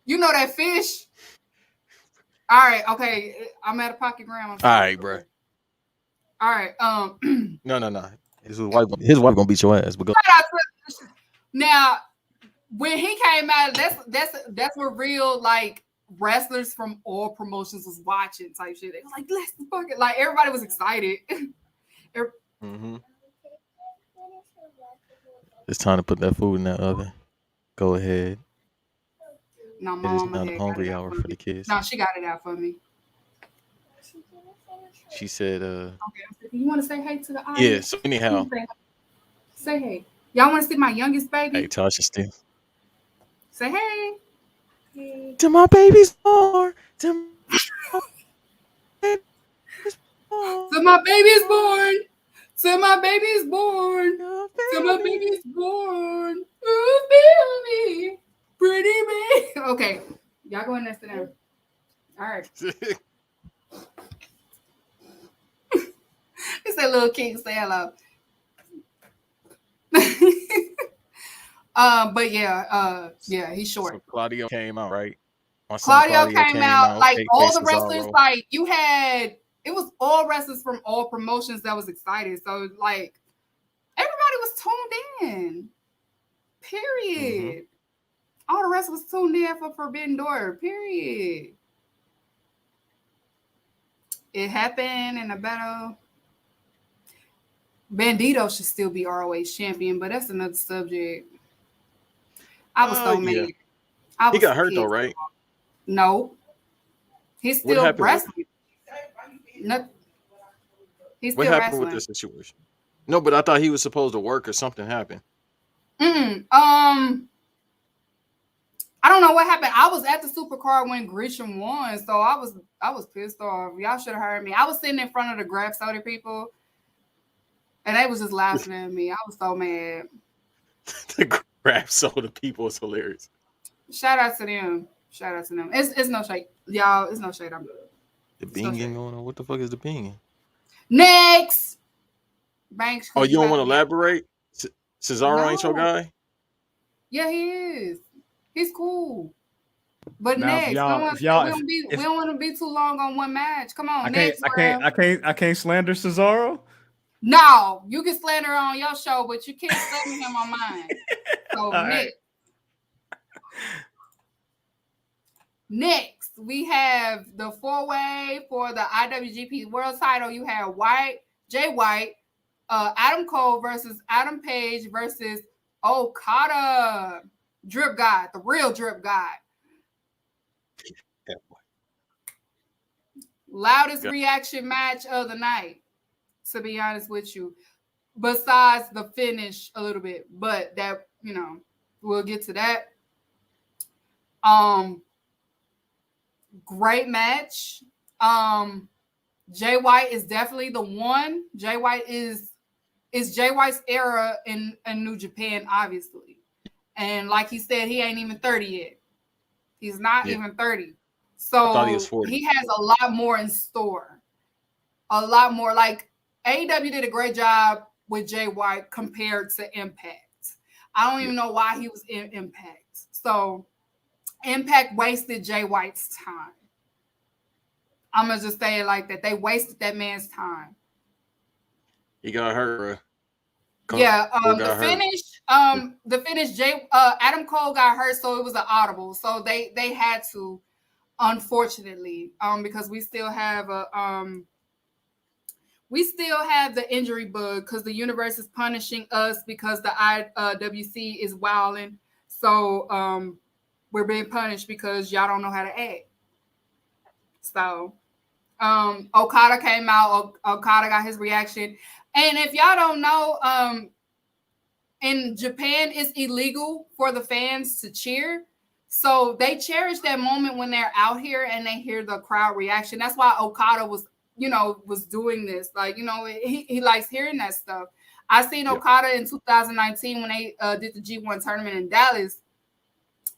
You know that fish? All right, okay. I'm at a pocket ground. All right, bro. All right. No. His wife gonna beat your ass. But go. Now, when he came out, that's where real like wrestlers from all promotions was watching type shit. They was like, let's fucking like everybody was excited. Mm-hmm. It's time to put that food in that oven. Go ahead. No, it is not a hungry hour for the kids. No, she got it out for me. She said, okay, you want to say hey to the audience? Yeah, so anyhow. Say hey. Y'all want to see my youngest baby? Hey, Tasha still. Say hey. Hey. To my baby's born. To my baby's born. To my baby's born. To my baby's born. To my baby's born. Ooh, feel me. Pretty baby. Okay. Y'all go in there, sit down. All right. It's that little king say hello. But yeah, he's short. So Claudio came out, right? Claudio came out like all the wrestlers, like you had it was all wrestlers from all promotions that was excited. So like everybody was tuned in. Period. Mm-hmm. All the rest was tuned in for Forbidden Door. Period. It happened in a battle. Bandito should still be ROH champion, but that's another subject. I was so mad. He got hurt though, right? No. He's still wrestling. No. He's still what happened wrestling. With this situation? No, but I thought he was supposed to work or something happened. I don't know what happened. I was at the Supercard when Grisham won, so I was pissed off. Y'all should have heard me. I was sitting in front of the Grab Soda people, and they was just laughing at me. I was so mad. The Grab Soda people is hilarious. Shout out to them. It's no shade, y'all. It's no shade. I'm good. The binging going on. What the fuck is the binging? Next, Banks. Oh, you don't want to elaborate? Cesaro ain't your guy? Yeah, he is. He's cool. But now, next, we don't want to be too long on one match. Come on, I can't slander Cesaro. No, you can slander on your show, but you can't slander him on mine. So next, we have the 4-way for the IWGP World Title. You have Jay White, Adam Cole versus Adam Page versus Okada. Drip God, the real Drip God. Yeah. Loudest reaction match of the night, to be honest with you. Besides the finish a little bit, but that, we'll get to that. Great match. Jay White is definitely the one. Jay White is Jay White's era in New Japan, obviously. And like he said, he ain't even 30 yet. He's not even 30. So he has a lot more in store. A lot more. Like AEW did a great job with Jay White compared to Impact. I don't even know why he was in Impact. So Impact wasted Jay White's time. I'm going to just say it like that. They wasted that man's time. He got hurt, bro. The finish, Adam Cole got hurt, so it was an audible. So they had to, unfortunately, because we still have the injury bug because the universe is punishing us because the IWC is wilding. So we're being punished because y'all don't know how to act. So Okada came out. Okada got his reaction. And if y'all don't know, in Japan, it's illegal for the fans to cheer. So they cherish that moment when they're out here and they hear the crowd reaction. That's why Okada was doing this. Like, he likes hearing that stuff. I seen Okada in 2019 when they did the G1 tournament in Dallas.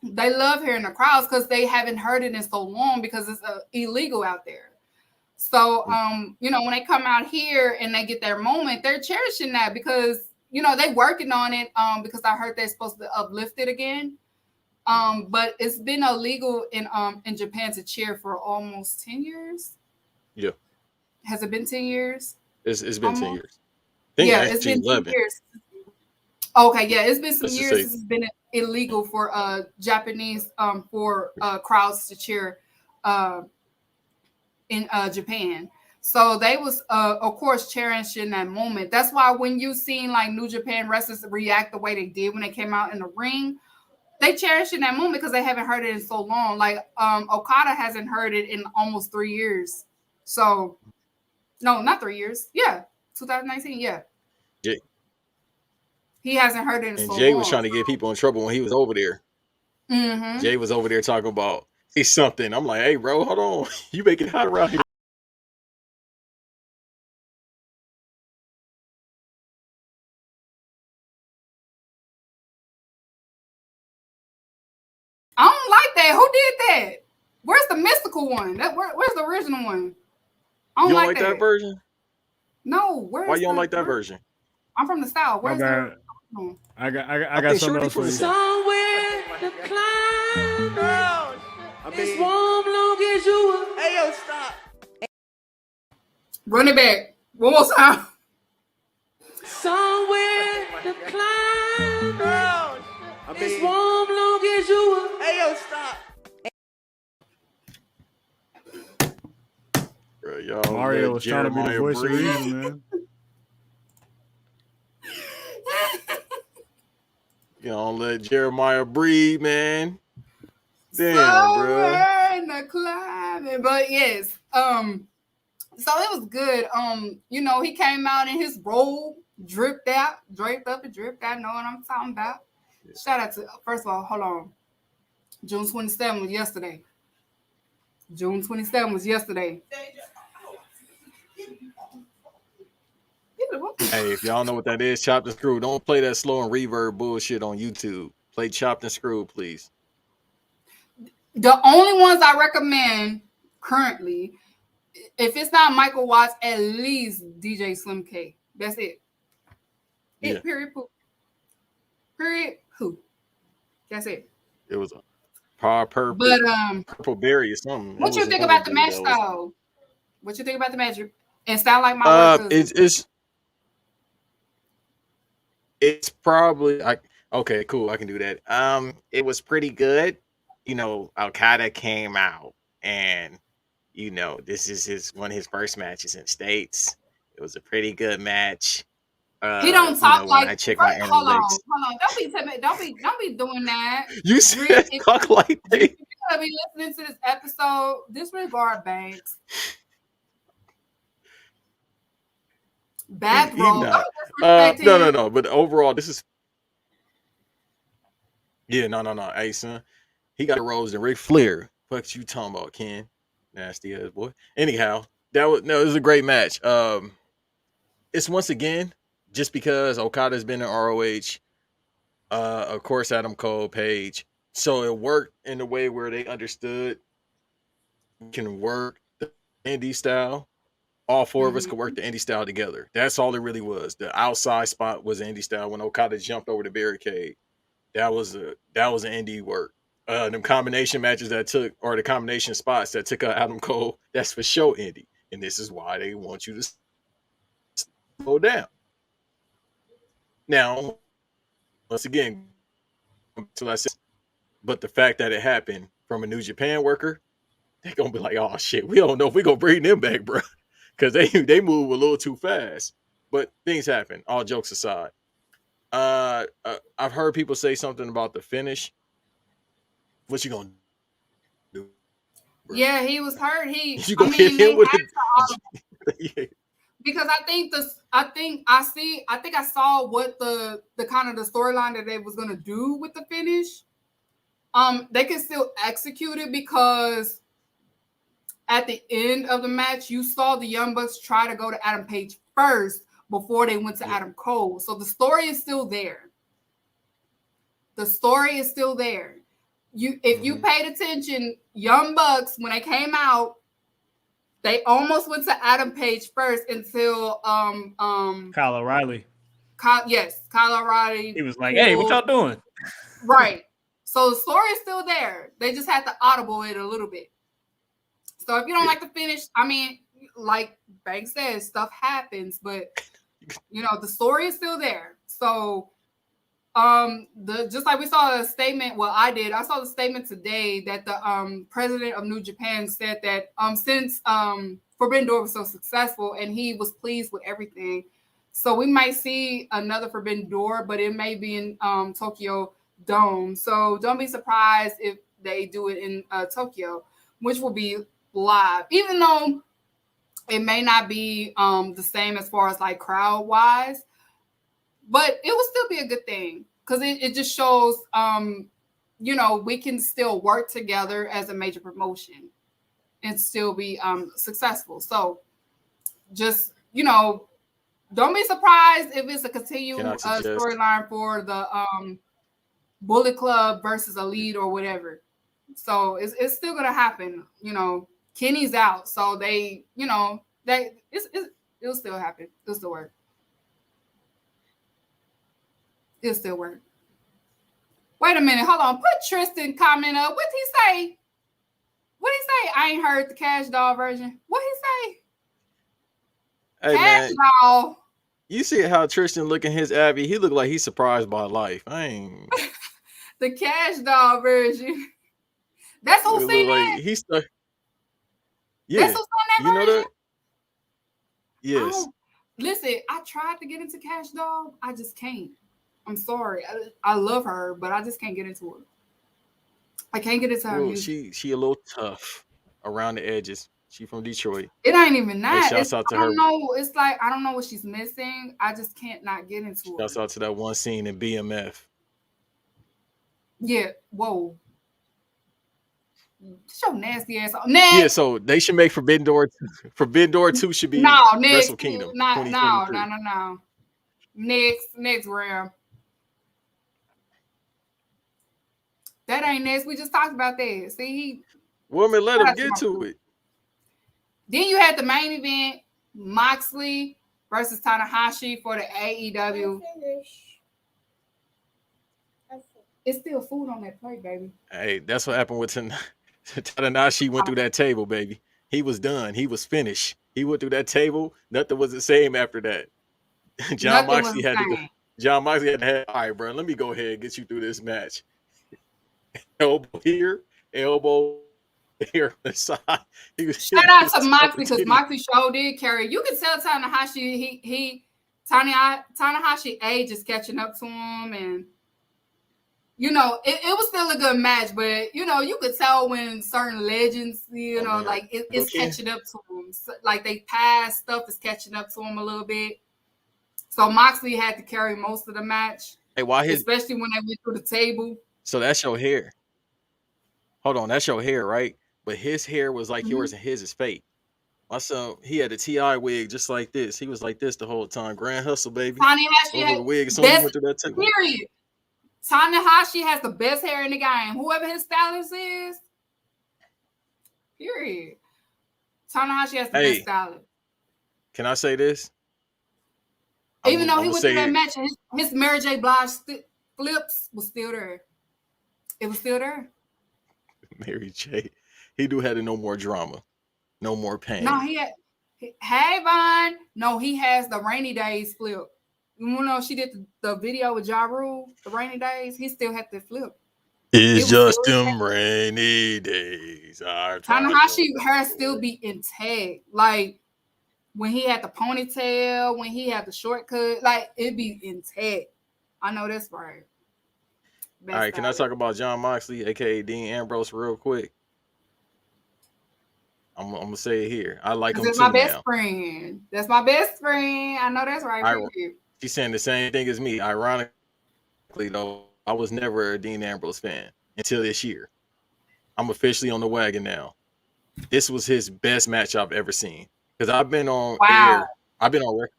They love hearing the crowds because they haven't heard it in so long because it's illegal out there. So, you know, when they come out here and they get their moment, they're cherishing that because, you know, they working on it because I heard they're supposed to uplift it again. But it's been illegal in Japan to cheer for almost 10 years. Yeah. Has it been 10 years? It's been 10 years. It's been 11. 10 years. Okay, yeah, it's been some Let's just years say- since it's been illegal for Japanese for crowds to cheer in Japan. So they was of course cherishing that moment. That's why when you seen like New Japan wrestlers react the way they did when they came out in the ring, they cherishing that moment because they haven't heard it in so long. Like Okada hasn't heard it in almost 3 years. So no, not 3 years. Yeah, 2019. Yeah. Jay. He hasn't heard it in so long. And Jay was trying to get people in trouble when he was over there. Mm-hmm. Jay was over there talking about something. I'm like, hey, bro, hold on. You make it hot around here. I don't like that. Who did that? Where's the mystical one? Where's the original one? I You don't don't like that version? No, where's Why you don't like that version? I'm from the South. Where's bad. the I got think something Shorty else for from you. the Somewhere to climb. It's warm long as you. Hey, yo, stop. Run it back. One more time. Somewhere to climb. It's warm long as you. Hey, yo, stop. Bro, y'all Mario let was trying to be the Jeremiah voice of breathe. reason, man. You don't let Jeremiah breathe, man. Damn, bro. Somewhere in the climbing. But yes, so it was good. You know, he came out in his robe, draped up and dripped out, know what I'm talking about. Yeah. Shout out to, first of all, hold on. June 27th was yesterday. June 27th was yesterday. Hey, if y'all know what that is, chopped and screwed. Don't play that slow and reverb bullshit on YouTube. Play chopped and screwed, please. The only ones I recommend currently, if it's not Michael Watts, at least DJ Slim K. That's it. Yeah. Period. Poop. Period. Who? That's it. It was a purple, but purple berry or something. What you think about the match, though? What you think about the match? And sound like my words. It's probably okay, cool. I can do that. It was pretty good. You know, Okada came out, and you know, this is one of his first matches in States. It was a pretty good match. He don't talk like. I check my hold analytics. on. Don't be doing that. You said talk like that. You gotta be listening to this episode. Disregard Banks. Back row. No. But overall, this is. Yeah, no. Hey, son, he got a rose and Ric Flair. Fuck you talking about, Ken? Nasty ass boy. Anyhow, it was a great match. It's once again just because Okada's been in ROH. Of course, Adam Cole, Page. So it worked in a way where they understood we can work the indie style. All four of us could work the indie style together. That's all it really was. The outside spot was indie style when Okada jumped over the barricade. That was an indie work. The combination matches the combination spots that took out Adam Cole, that's for show indie. And this is why they want you to slow down. Now, once again, but the fact that it happened from a New Japan worker, they're going to be like, oh, shit, we don't know if we're going to bring them back, bro. Because they move a little too fast. But things happen, all jokes aside. I've heard people say something about the finish. What you gonna do? Bro? Yeah, he was hurt. You gonna hit him with yeah. Because I think I saw what the kind of the storyline that they was gonna do with the finish. They can still execute it because at the end of the match, you saw the Young Bucks try to go to Adam Page first before they went to Adam Cole. So the story is still there. The story is still there. If you paid attention, Young Bucks, when they came out, they almost went to Adam Page first until Kyle O'Reilly. Kyle O'Reilly. He was like, "Hey, what y'all doing?" Right. So the story is still there. They just had to audible it a little bit. So if you don't like the finish, I mean, like Banks says, stuff happens, but the story is still there. So just like we saw a statement, I saw the statement today that the president of New Japan said that since Forbidden Door was so successful and he was pleased with everything, so we might see another Forbidden Door, but it may be in Tokyo Dome. So don't be surprised if they do it in Tokyo, which will be live, even though it may not be the same as far as like crowd wise, but it will still be a good thing because it just shows we can still work together as a major promotion and still be successful. So just don't be surprised if it's a continued storyline for the Bullet Club versus Elite or whatever. So it's still gonna happen. Kenny's out, so it'll still happen. It'll still work. It'll still work. Wait a minute, hold on. Put Tristan comment up. What'd he say? What'd he say? I ain't heard the Cash Doll version. What'd he say? Hey, Cash man, Doll. you see how Tristan looking his Abby? He looked like he's surprised by life. I ain't. The Cash Doll version. That's who's saying that? He's stuck. Yeah, That's who's saying that you know version? that? Yes. Listen, I tried to get into Cash Doll. I just can't. I'm sorry. I love her, but I just can't get into her. I can't get into her music. She a little tough around the edges. She from Detroit. It ain't even that. Hey, shouts out to her. I don't know. It's like I don't know what she's missing. I just can't not get into her. Shouts out to that one scene in BMF. Yeah. Whoa. Show nasty ass. Next. Yeah, so they should make Forbidden Door. Forbidden Door 2 should be Wrestle Kingdom. No. Next round. That ain't next. We just talked about that. See, Woman, let him get to it. Then you had the main event, Moxley versus Tanahashi for the AEW. It's still food on that plate, baby. Hey, that's what happened with Tanahashi. Went through that table, baby. He was done. He was finished. He went through that table. Nothing was the same after that. John Moxley had to have, all right, bro, let me go ahead and get you through this match. Elbow here, elbow here on the side. Shout out to Moxley because Moxley show did carry. You can tell Tanahashi Tanahashi age is catching up to him, and it was still a good match, but you could tell when certain legends, like it's catching up to them. So, like they past stuff is catching up to him a little bit. So Moxley had to carry most of the match. Hey, especially when they went through the table. So that's your hair. Hold on, that's your hair, right? But his hair was like yours and his is fake. My son, he had a TI wig just like this. He was like this the whole time. Grand Hustle, baby. Tanahashi had the wig as soon as he went through that table. Period. Tanahashi has the best hair in the game. Whoever his stylist is, period. Tanahashi has the best stylist. Can I say this? Even though he went through that match, his Mary J. Blige flips was still there. It was still there. Mary J. He had no more drama, no more pain. No, hey Vaughn. No, he has the Rainy Days flip. She did the video with Ja Rule, the Rainy Days. He still had to flip. It's just them rainy days. Tanahashi hair still be intact. Like when he had the ponytail, when he had the shortcut, like it'd be intact. I know that's right. All right, can I talk about John Moxley, aka Dean Ambrose, real quick? I'm gonna say it here. I like him too. That's my best friend. That's my best friend. I know that's right. She's saying the same thing as me. Ironically, though, I was never a Dean Ambrose fan until this year. I'm officially on the wagon now. This was his best match I've ever seen because I've been on air. I've been on record.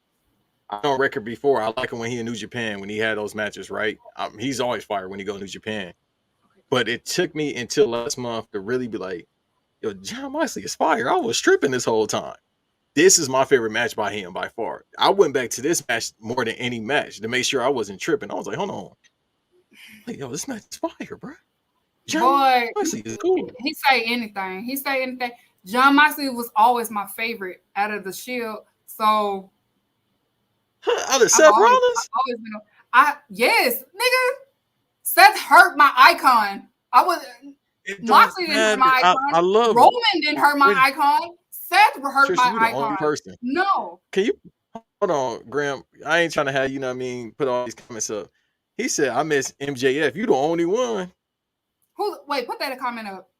on record before. I like him when he in New Japan when he had those matches. Right, he's always fire when he go to New Japan. But it took me until last month to really be like, yo, John Moxley is fire. I was tripping this whole time. This is my favorite match by him by far. I went back to this match more than any match to make sure I wasn't tripping. I was like, hold on. Like, yo, this match is fire, bro. John Moxley is cool. He say anything. John Moxley was always my favorite out of the Shield. So out of Seth Rollins? Yes, nigga. Seth hurt my icon. Moxley didn't hurt my icon. I love Roman didn't hurt my icon. Seth hurt Trish, my you the icon. only person. No. Can you hold on, Graham? I ain't trying to have, you know what I mean, put all these comments up. He said, I miss MJF. You the only one. Wait, put that comment up.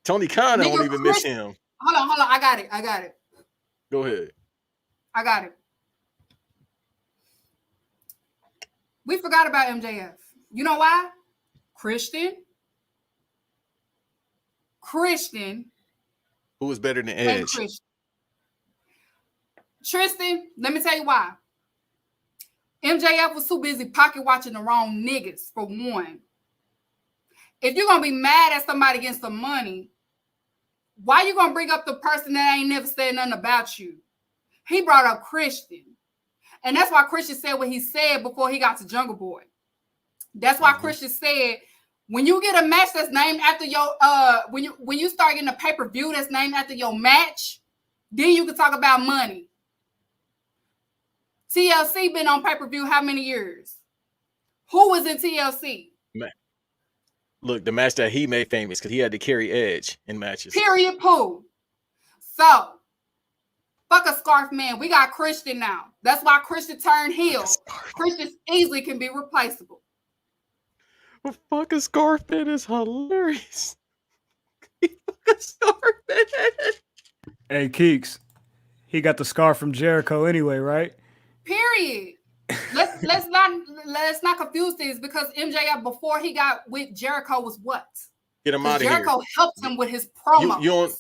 Tony Khan don't even miss him. Hold on. I got it. Go ahead. I got it. We forgot about MJF. You know why? Christian. Who was better than Edge? Tristan, let me tell you why. MJF was too busy pocket watching the wrong niggas, for one. If you're going to be mad at somebody against some money, why you going to bring up the person that ain't never said nothing about you? He brought up Christian. And that's why Christian said what he said before he got to Jungle Boy. That's why Christian said, when you get a match that's named after your, when you start getting a pay-per-view that's named after your match, then you can talk about money. TLC been on pay-per-view how many years? Who was in TLC? Look, the match that he made famous because he had to carry Edge in matches. Period, poo. So, fuck a scarf man. We got Christian now. That's why Christian turned heel. Christian easily can be replaceable. Well, fuck a scarf man is hilarious. Fuck a scarf man. Hey, Keeks. He got the scar from Jericho anyway, right? Period. Let's not confuse things because MJF before he got with Jericho was what? Get him out of here. Jericho helped him with his promo. You don't.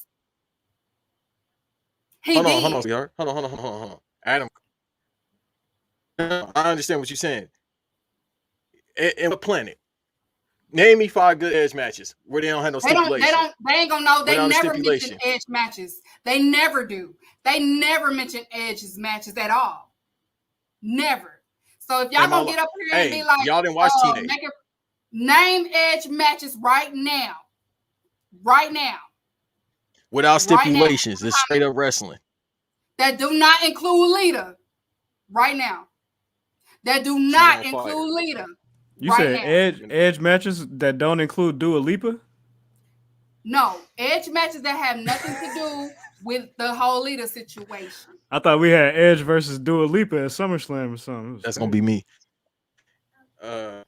Hold on, sweetheart. Hold on. Adam, I understand what you're saying. In what planet? Name me 5 good Edge matches where they don't have no stipulation. They ain't gonna know. They never mention Edge matches. They never do. They never mention Edge's matches at all. Never. So if y'all gonna get up here and be like, y'all didn't watch TNA. Name Edge matches right now. Without stipulations, it's straight up wrestling. That do not include Lita. Right now. That do not include Lita. You said Edge matches that don't include Dua Lipa? No, Edge matches that have nothing to do with the whole Lita situation. I thought we had Edge versus Dua Lipa at SummerSlam or something. That's gonna be me. And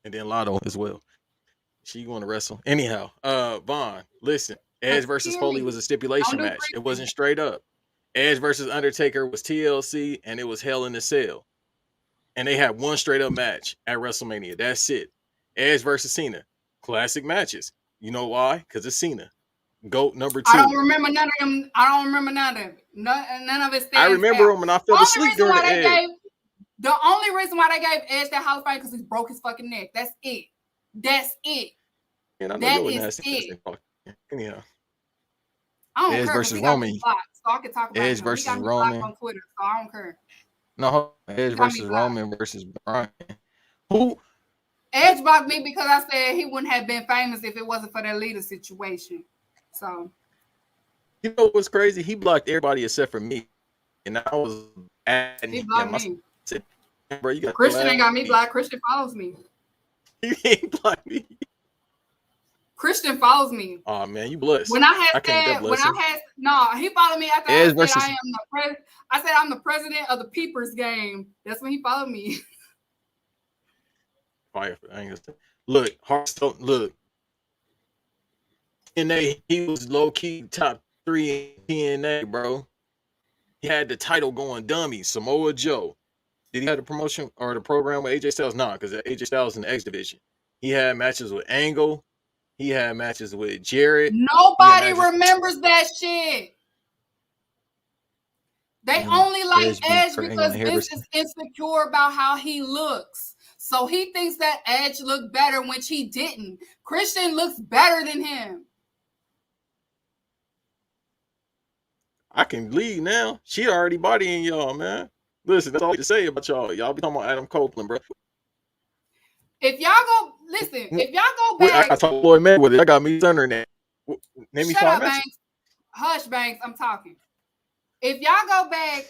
then Lotto as well. She going to wrestle. Anyhow, Vaughn, listen. Edge versus Foley was a stipulation match. It wasn't straight up. Edge versus Undertaker was TLC, and it was Hell in a Cell. And they had one straight up match at WrestleMania. That's it. Edge versus Cena. Classic matches. You know why? Because it's Cena. GOAT number 2. I don't remember none of them. None of it. I remember them when I fell asleep during the Edge. The only reason why they gave Edge that Hall of Fame because he broke his fucking neck. That's it. And I know that is it. Anyhow. I don't Edge care versus Roman. So I can talk about Edge versus Roman on Twitter, so I don't care. No, Edge versus Roman versus Bryan. Who? Edge blocked me because I said he wouldn't have been famous if it wasn't for that leader situation. So, you know what's crazy? He blocked everybody except for me, and I was at he blocked me. Said, bro, you got Christian ain't got me blocked. Christian follows me. He ain't blocked me. Christian follows me. Oh man, you blessed. He followed me after I said I said I'm the president of the Peepers game. That's when he followed me. Fire. I ain't gonna say. Look, Hearthstone. Look, TNA. He was low key top 3 in TNA, bro. He had the title going dummy. Samoa Joe. Did he have the promotion or the program with AJ Styles? Nah, because AJ Styles in the X division. He had matches with Angle. He had matches with Jarrett. Nobody remembers that shit. They only like Edge hang on, because hair Vince bristles. is insecure about how he looks. So he thinks that Edge looked better, which he didn't. Christian looks better than him. I can leave now. She already bodying y'all, man. Listen, that's all I need to say about y'all. Y'all be talking about Adam Copeland, bro. If y'all go listen, if y'all go back, I got Floyd Mayweather. I got me thundering that. Name me shut five up, matches. Banks. Hush, Banks. I'm talking. If y'all go back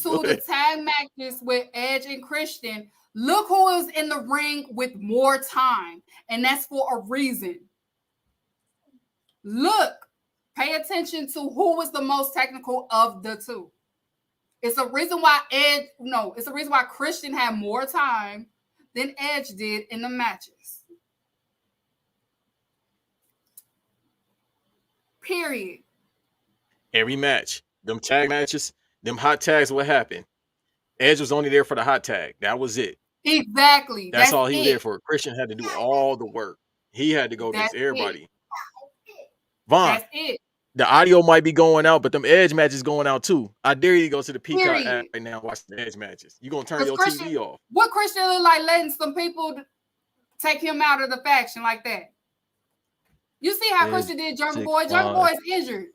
to the tag matches with Edge and Christian, look who is in the ring with more time, and that's for a reason. Look, pay attention to who was the most technical of the two. It's a reason why it's a reason why Christian had more time than Edge did in the matches. Period. Every match, them tag matches, them hot tags, what happened? Edge was only there for the hot tag. That was it. Exactly. That's all he was there for. Christian had to do all the work. He had to go against everybody. Vaughn, that's it. The audio might be going out, but them Edge matches going out too. I dare you to go to the Peacock Period. app right now and watch the Edge matches. You gonna turn your TV off. What Christian look like letting some people take him out of the faction like that? You see how Christian did Jungle Boy? Jungle Boy is injured.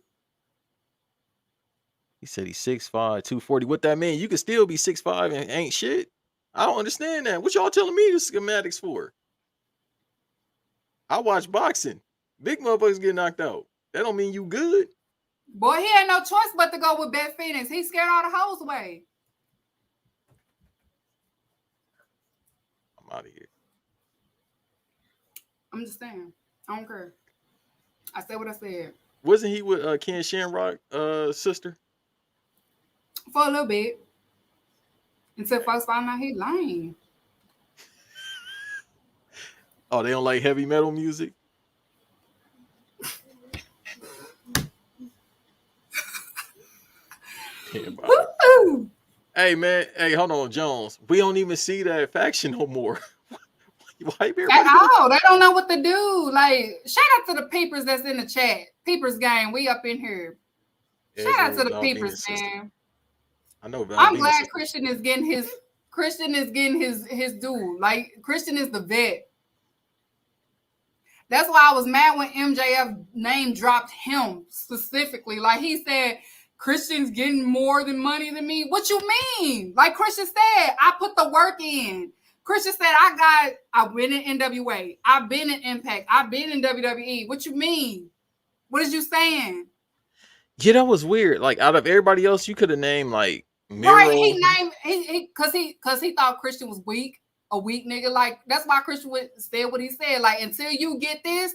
He said he's 6'5", 240. What that mean? You could still be 6'5" and ain't shit. I don't understand that. What y'all telling me the schematics for? I watch boxing. Big motherfuckers get knocked out. That don't mean you good. Boy, he had no choice but to go with Beth Phoenix. He scared all the hoes away. I'm out of here. I'm just saying. I don't care. I said what I said. Wasn't he with Ken Shamrock's sister? For a little bit. Until folks found out he lying. Oh, they don't like heavy metal music? Hey, man. Hey, hold on, Jones. We don't even see that faction no more. Why At all. They don't know what to do. Like, shout out to the peepers that's in the chat. Peepers gang, we up in here. Shout out to the peepers, man. I know. I'm glad Christian is getting his due. Like, Christian is the vet. That's why I was mad when MJF name dropped him specifically. Like, he said, Christian's getting more than money than me. What you mean? Like Christian said, I put the work in. Christian said, I've been in NWA. I've been in Impact. I've been in WWE. What you mean? What is you saying? Yeah, that was weird. Like, out of everybody else, you could have named like Miro. Right, he named because he thought Christian was weak, a weak nigga. Like, that's why Christian said what he said. Like, until you get this,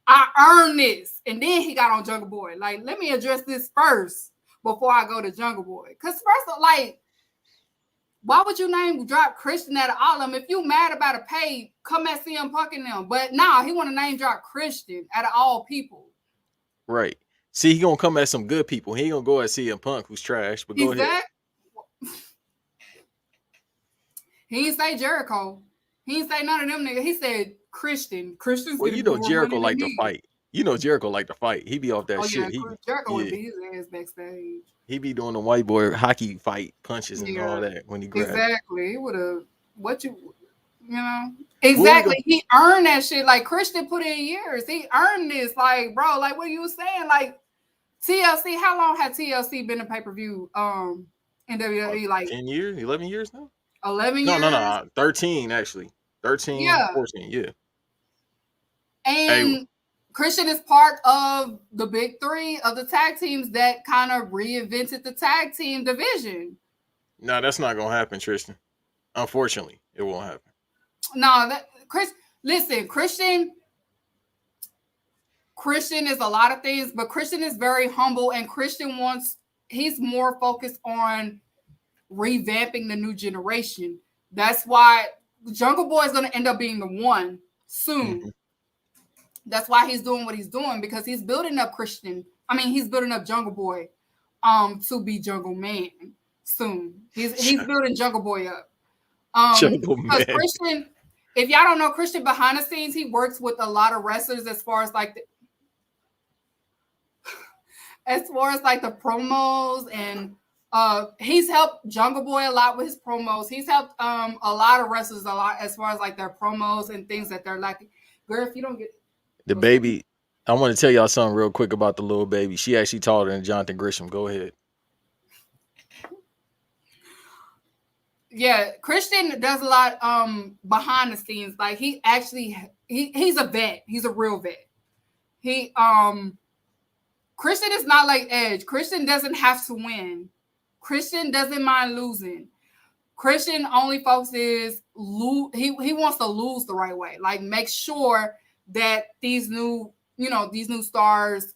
I earned this. And then he got on Jungle Boy. Like, let me address this first before I go to Jungle Boy. Because first, like, why would you name drop Christian out of all of them? If you mad about a pay, come at CM Punk and them. But nah, he want to name drop Christian out of all people. Right. See, he gonna come at some good people. He ain't gonna go at CM Punk, who's trash. But go ahead. He didn't say Jericho. He didn't say none of them niggas. He said Christian. Christian's well, you know Jericho like to fight. You know Jericho like to fight. He be off that shit. Jericho would be his ass backstage. He be doing the white boy hockey fight punches and all that when he grabs. Exactly. He would have you know. Exactly. He earned that shit. Like Christian put in years. He earned this. Like, bro, like what you saying? Like TLC, how long had TLC been a pay-per-view in WWE? Like 10 years, 11 years now? 11 years? No. 13 actually. 13, 14, yeah. And Christian is part of the big three of the tag teams that kind of reinvented the tag team division. No, that's not gonna happen, Tristan. Unfortunately, it won't happen. No, Christian is a lot of things, but Christian is very humble, and he's more focused on revamping the new generation. That's why Jungle Boy is going to end up being the one soon. Mm-hmm. That's why he's doing what he's doing, because he's building up he's building up Jungle Boy to be Jungle Man soon. He's building Jungle Boy up. Jungle Man. Christian, if y'all don't know Christian behind the scenes, he works with a lot of wrestlers as far as like as far as like the promos, and he's helped Jungle Boy a lot with his promos. He's helped a lot of wrestlers a lot as far as like their promos and things that they're lacking. Girl, if you don't get The baby, I want to tell y'all something real quick about the little baby. She actually taller than Jonathan Gresham. Go ahead. Yeah, Christian does a lot behind the scenes. Like he actually he's a vet. He's a real vet. He Christian is not like Edge. Christian doesn't have to win. Christian doesn't mind losing. Christian only focuses he wants to lose the right way. Like make sure that these new stars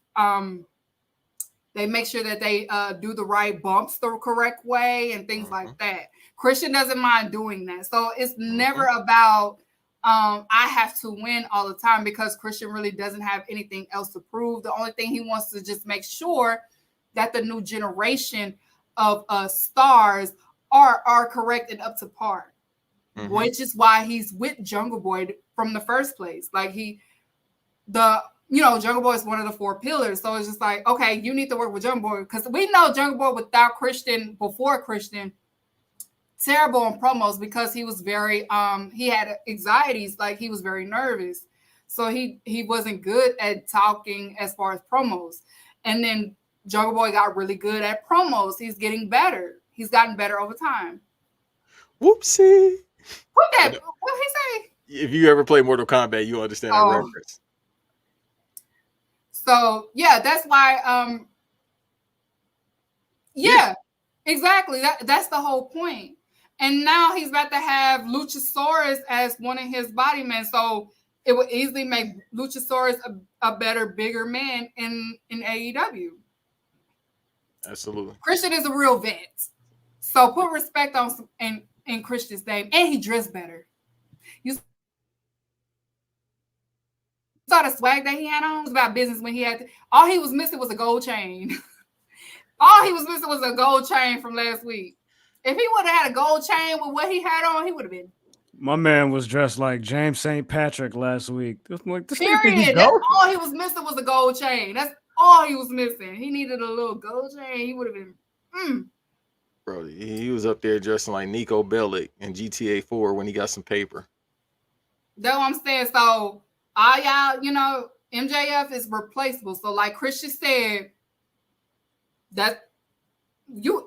they make sure that they do the right bumps the correct way and things like that. Christian doesn't mind doing that. So it's never about I have to win all the time, because Christian really doesn't have anything else to prove. The only thing he wants to just make sure that the new generation of stars are correct and up to par, which is why he's with Jungle Boy from the first place. Like Jungle Boy is one of the 4 pillars. So it's just like, okay, you need to work with Jungle Boy, because we know Jungle Boy without Christian, before Christian, terrible on promos, because he was very he had anxieties, like he was very nervous, so he wasn't good at talking as far as promos. And then Jungle Boy got really good at promos. He's getting better. He's gotten better over time. Whoopsie. What did he say? If you ever play Mortal Kombat, you understand that reference. So yeah, that's why exactly. That's the whole point. And now he's about to have Luchasaurus as one of his body men. So it would easily make Luchasaurus a better, bigger man in AEW. Absolutely. Christian is a real vet. So put respect on in Christian's name. And he dressed better. You saw the swag that he had on? It was about business when he had all he was missing was a gold chain. All he was missing was a gold chain from last week. If he would have had a gold chain with what he had on, he would have been. My man was dressed like James St. Patrick last week. Period. That's all he was missing was a gold chain. That's all he was missing. He needed a little gold chain. He would have been. Bro, he was up there dressing like Nico Bellic in GTA 4 when he got some paper. That's what I'm saying. So all y'all, MJF is replaceable. So like Christian said, that you're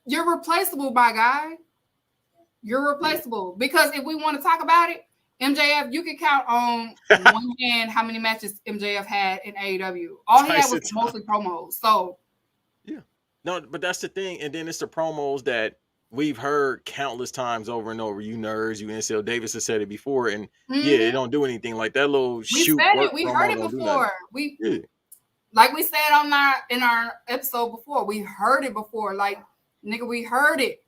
replaceable, my guy. You're replaceable, because if we want to talk about it, MJF, you can count on one hand how many matches MJF had in AEW. All he had was mostly promos. So yeah, no, but that's the thing. And then it's the promos that we've heard countless times over and over. You nerds, you NCL Davis has said it before, and it don't do anything like that little shoot. We heard it before. Like we said in our episode before, we heard it before. Like, nigga, we heard it.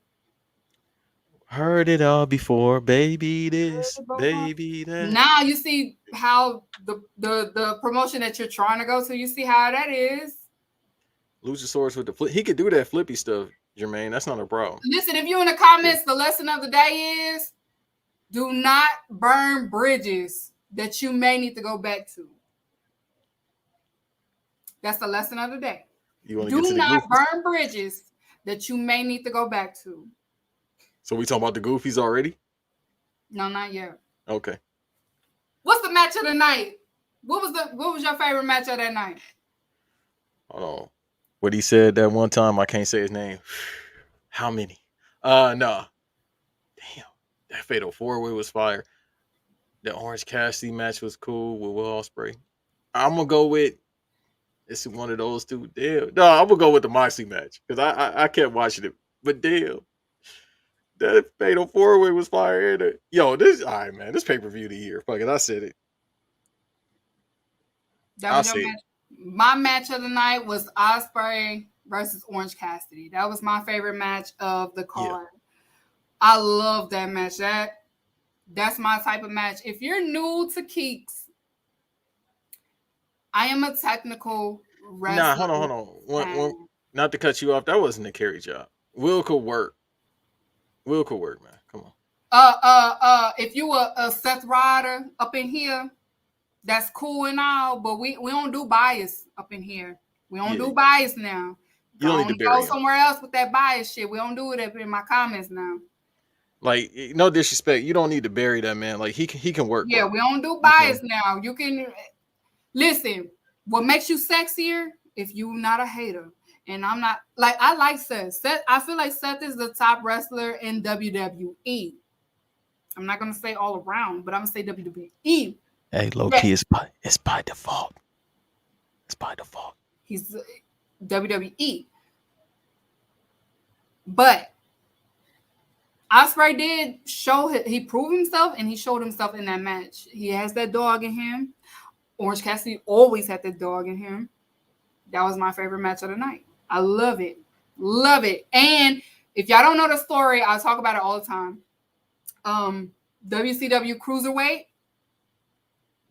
Heard it all before, baby this, baby that. Now you see how the promotion that you're trying to go to, you see how that is. Luchasaurus with the flip. He could do that flippy stuff, Jermaine. That's not a problem. Listen, if you in the comments, the lesson of the day is do not burn bridges that you may need to go back to. That's the lesson of the day. Do not burn bridges that you may need to go back to. So we talking about the Goofies already? No, not yet. Okay. What's the match of the night? What was your favorite match of that night? Hold on. What he said that one time, I can't say his name. How many? No. Damn. That Fatal 4-Way was fire. The Orange Cassidy match was cool with Will Ospreay. I'm gonna go with it's one of those two. Damn. No, I'm gonna go with the Moxley match because I kept watching it. But damn. That Fatal 4-Way was fire. Yo, this all right, man. This pay-per-view of the year. Fuck it, I said it. That was your match. My match of the night was Ospreay versus Orange Cassidy. That was my favorite match of the card. Yeah. I love that match. That's my type of match. If you're new to Keeks, I am a technical wrestler. Nah, hold on. One, not to cut you off, that wasn't a carry job. Will could work, man. Come on. If you were a Seth Ryder up in here, that's cool and all, but we don't do bias up in here. We don't do bias now. You don't need to bury go him. somewhere else with that bias shit. We don't do it in my comments now. Like, no disrespect, you don't need to bury that man. Like, he can work. Yeah, well. we don't do bias now. You can listen. What makes you sexier if you're not a hater? And I'm not like I like Seth. Seth, I feel like Seth is the top wrestler in WWE. I'm not gonna say all around, but I'm gonna say WWE. Hey, low key, it's by default. It's by default. He's WWE. But Ospreay did show he proved himself, and he showed himself in that match. He has that dog in him. Orange Cassidy always had that dog in him. That was my favorite match of the night. I love it. Love it. And if y'all don't know the story, I talk about it all the time. WCW Cruiserweight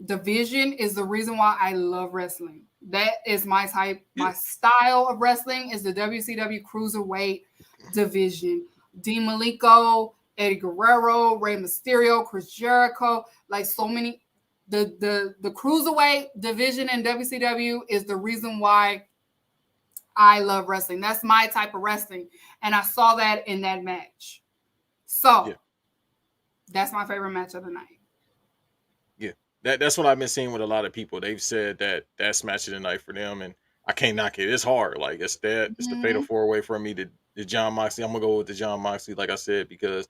division is the reason why I love wrestling. That is my type. My style of wrestling is the WCW Cruiserweight division. Dean Malenko, Eddie Guerrero, Rey Mysterio, Chris Jericho, like so many. The Cruiserweight division in WCW is the reason why I love wrestling. That's my type of wrestling. And I saw that in that match. So that's my favorite match of the night. Yeah. That's what I've been seeing with a lot of people. They've said that that's match of the night for them, and I can't knock it. It's hard. Like, it's that. It's the fatal four-way for me. The John Moxley. I'm gonna go with the John Moxley, like I said, because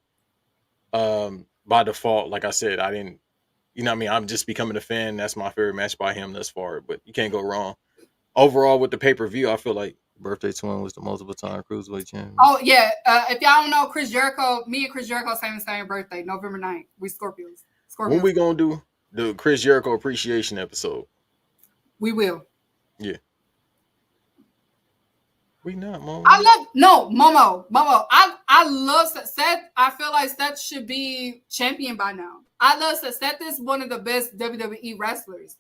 by default, like I said, I didn't. You know what I mean? I'm just becoming a fan. That's my favorite match by him thus far. But you can't go wrong. Overall, with the pay-per-view, I feel like Birthday Twin was the multiple-time Cruiserweight champion. Oh, yeah. If y'all don't know, Chris Jericho, me and Chris Jericho same birthday, November 9th. We Scorpios. When we gonna do the Chris Jericho appreciation episode? We will. Yeah. We not, Momo. Momo. I love Seth. I feel like Seth should be champion by now. I love Seth. Seth is one of the best WWE wrestlers.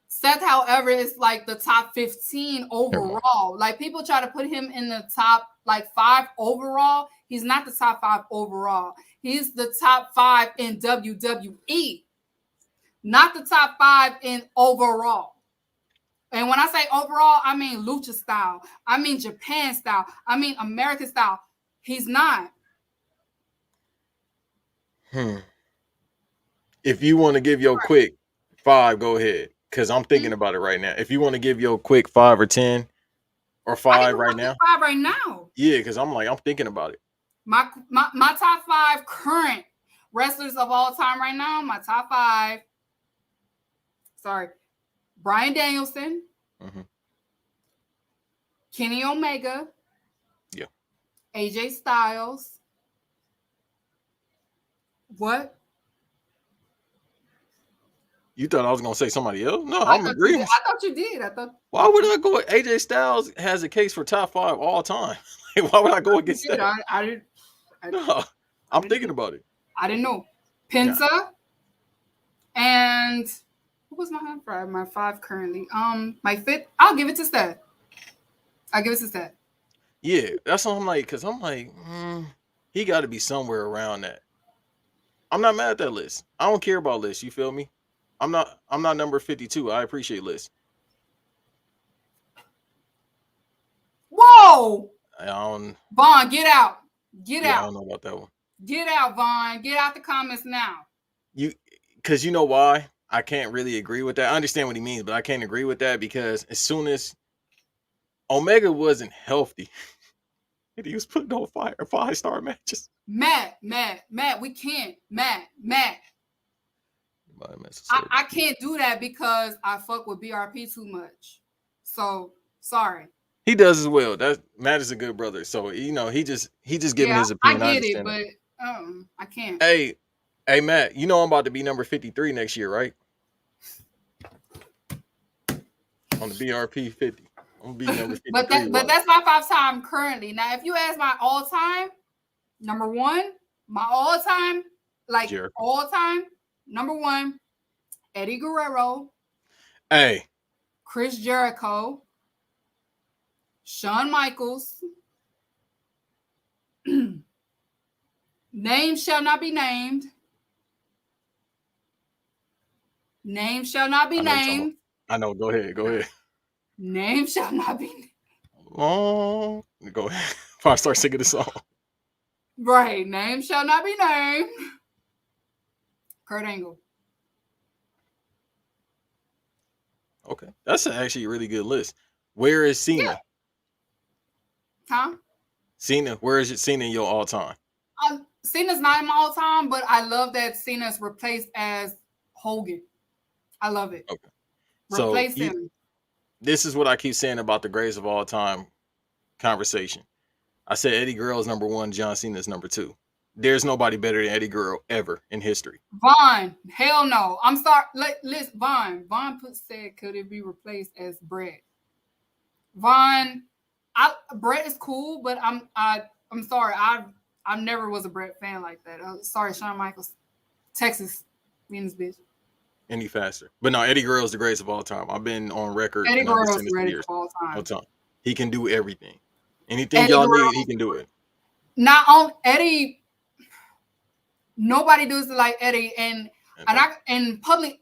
Seth, however, is like the top 15 overall. Like, people try to put him in the top like 5 overall. He's not the top 5 overall. He's the top 5 in WWE, not the top 5 in overall. And when I say overall, I mean lucha style. I mean Japan style. I mean American style. He's not. If you want to give your quick 5, go ahead. Because I'm thinking about it right now. If you want to give your quick 5 or 10 or 5 right now. 5 right now. Yeah, because I'm thinking about it. My top 5 current wrestlers of all time right now. My top 5. Sorry. Bryan Danielson, Kenny Omega, AJ Styles. What? You thought I was gonna say somebody else? No, I'm agreeing. I thought you did. Why would I go? AJ Styles has a case for top 5 all time. Why would I go against that? No, I'm thinking about it. I didn't know. Penta and. Who was my 5 currently? My 5th. I'll give it to Seth. Yeah, that's what I'm like, because I'm like, he got to be somewhere around that. I'm not mad at that list. I don't care about lists. You feel me? I'm not number 52. I appreciate lists. Whoa! Vaughn, get out. Get out. I don't know about that one. Get out, Vaughn. Get out the comments now. Because you know why? I can't really agree with that. I understand what he means, but I can't agree with that because as soon as Omega wasn't healthy, and he was putting on 5-star matches. Matt, we can't. Matt. I can't do that because I fuck with BRP too much. So sorry. He does as well. Matt is a good brother. So he just giving his opinion. I get it, but I can't. Hey, Matt, you know I'm about to be number 53 next year, right? On the BRP 50. I'm going to be number 53. But that's my 5-time currently. Now, if you ask my all-time, number 1, my all-time, like Jericho. All-time, number 1, Eddie Guerrero. Hey. Chris Jericho. Shawn Michaels. Name shall not be named. Name shall not be named. I know. Go ahead. Name shall not be named. Oh, go ahead. Before I start singing the song. Right. Name shall not be named. Kurt Angle. Okay. That's actually a really good list. Where is Cena? Yeah. Huh? Cena, where is it Cena in your all time? Cena's not in my all time, but I love that Cena's replaced as Hogan. I love it. Okay. Replace So him. This is what I keep saying about the greatest of all time conversation. I said Eddie Guerrero is number 1, John Cena is number 2. There's nobody better than Eddie Guerrero ever in history. Vaughn, hell no. I'm sorry. Listen, Vaughn said, could it be replaced as Brett? Vaughn, Brett is cool, but I'm sorry. I never was a Brett fan like that. Sorry, Shawn Michaels, Texas, being this bitch. Any faster. But no, Eddie Guerrero is the greatest of all time. I've been on record. Eddie Guerrero's ready for all time. All time. He can do everything. Anything y'all need, he can do it. Not on Eddie. Nobody does it like Eddie, and in public,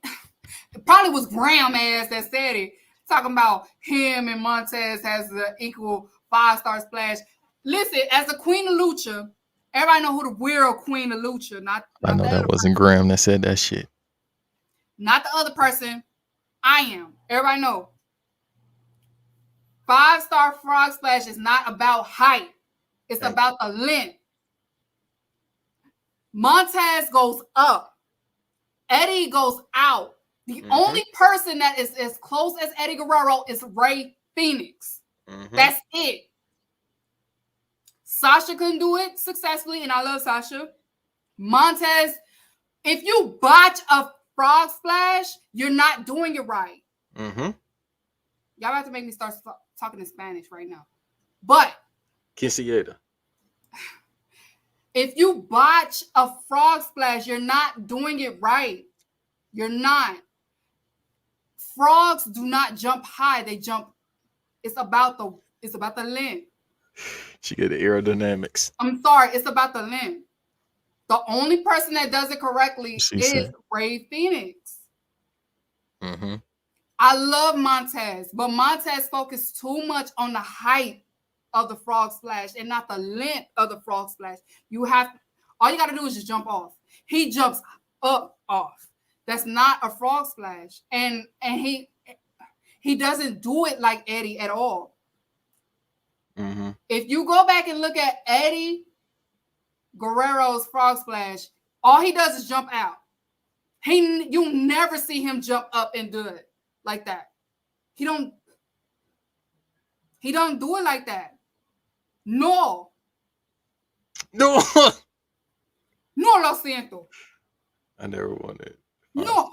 it probably was Graham ass that said it, talking about him and Montez has the equal 5-star splash. Listen, as a Queen of Lucha, everybody know who the real Queen of Lucha. I know that wasn't Graham that said that shit. Not the other person. I am. Everybody know. 5-star frog splash is not about height. It's about the length. Montez goes up. Eddie goes out. The only person that is as close as Eddie Guerrero is Rey Fénix. That's it. Sasha couldn't do it successfully, and I love Sasha. Montez, if you botch a frog splash, you're not doing it right. Y'all have to make me start talking in Spanish right now. But Quinceañera. If you botch a frog splash, you're not doing it right. You're not. Frogs do not jump high. They jump. It's about the length. She get the aerodynamics. I'm sorry. It's about the length. The only person that does it correctly is Rey Fénix. I love Montez, but Montez focused too much on the height of the frog splash and not the length of the frog splash. All you got to do is just jump off. He jumps up off. That's not a frog splash. And he doesn't do it like Eddie at all. If you go back and look at Eddie Guerrero's frog splash, all he does is jump out. You never see him jump up and do it like that. He don't do it like that. No, lo siento. I never wanted. No.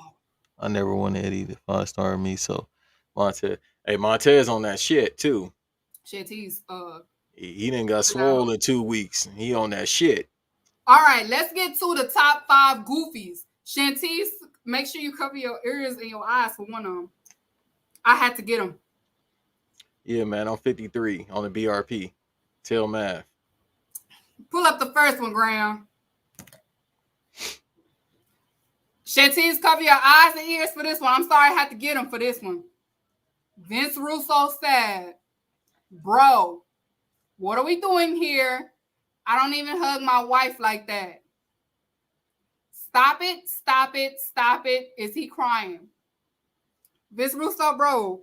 I never wanted Eddie to 5-star me. So Montez on that shit too. Shantice, he done got swole in 2 weeks. He on that shit. All right, let's get to the top 5 goofies. Shantice, make sure you cover your ears and your eyes for one of them. I had to get them. Yeah, man, I'm 53 on the BRP. Tell math. Pull up the first one, Graham. Shantice, cover your eyes and ears for this one. I'm sorry I had to get them for this one. Vince Russo said, bro, what are we doing here? I don't even hug my wife like that. Stop it, stop it, stop it. Is he crying? Vince Russo, bro,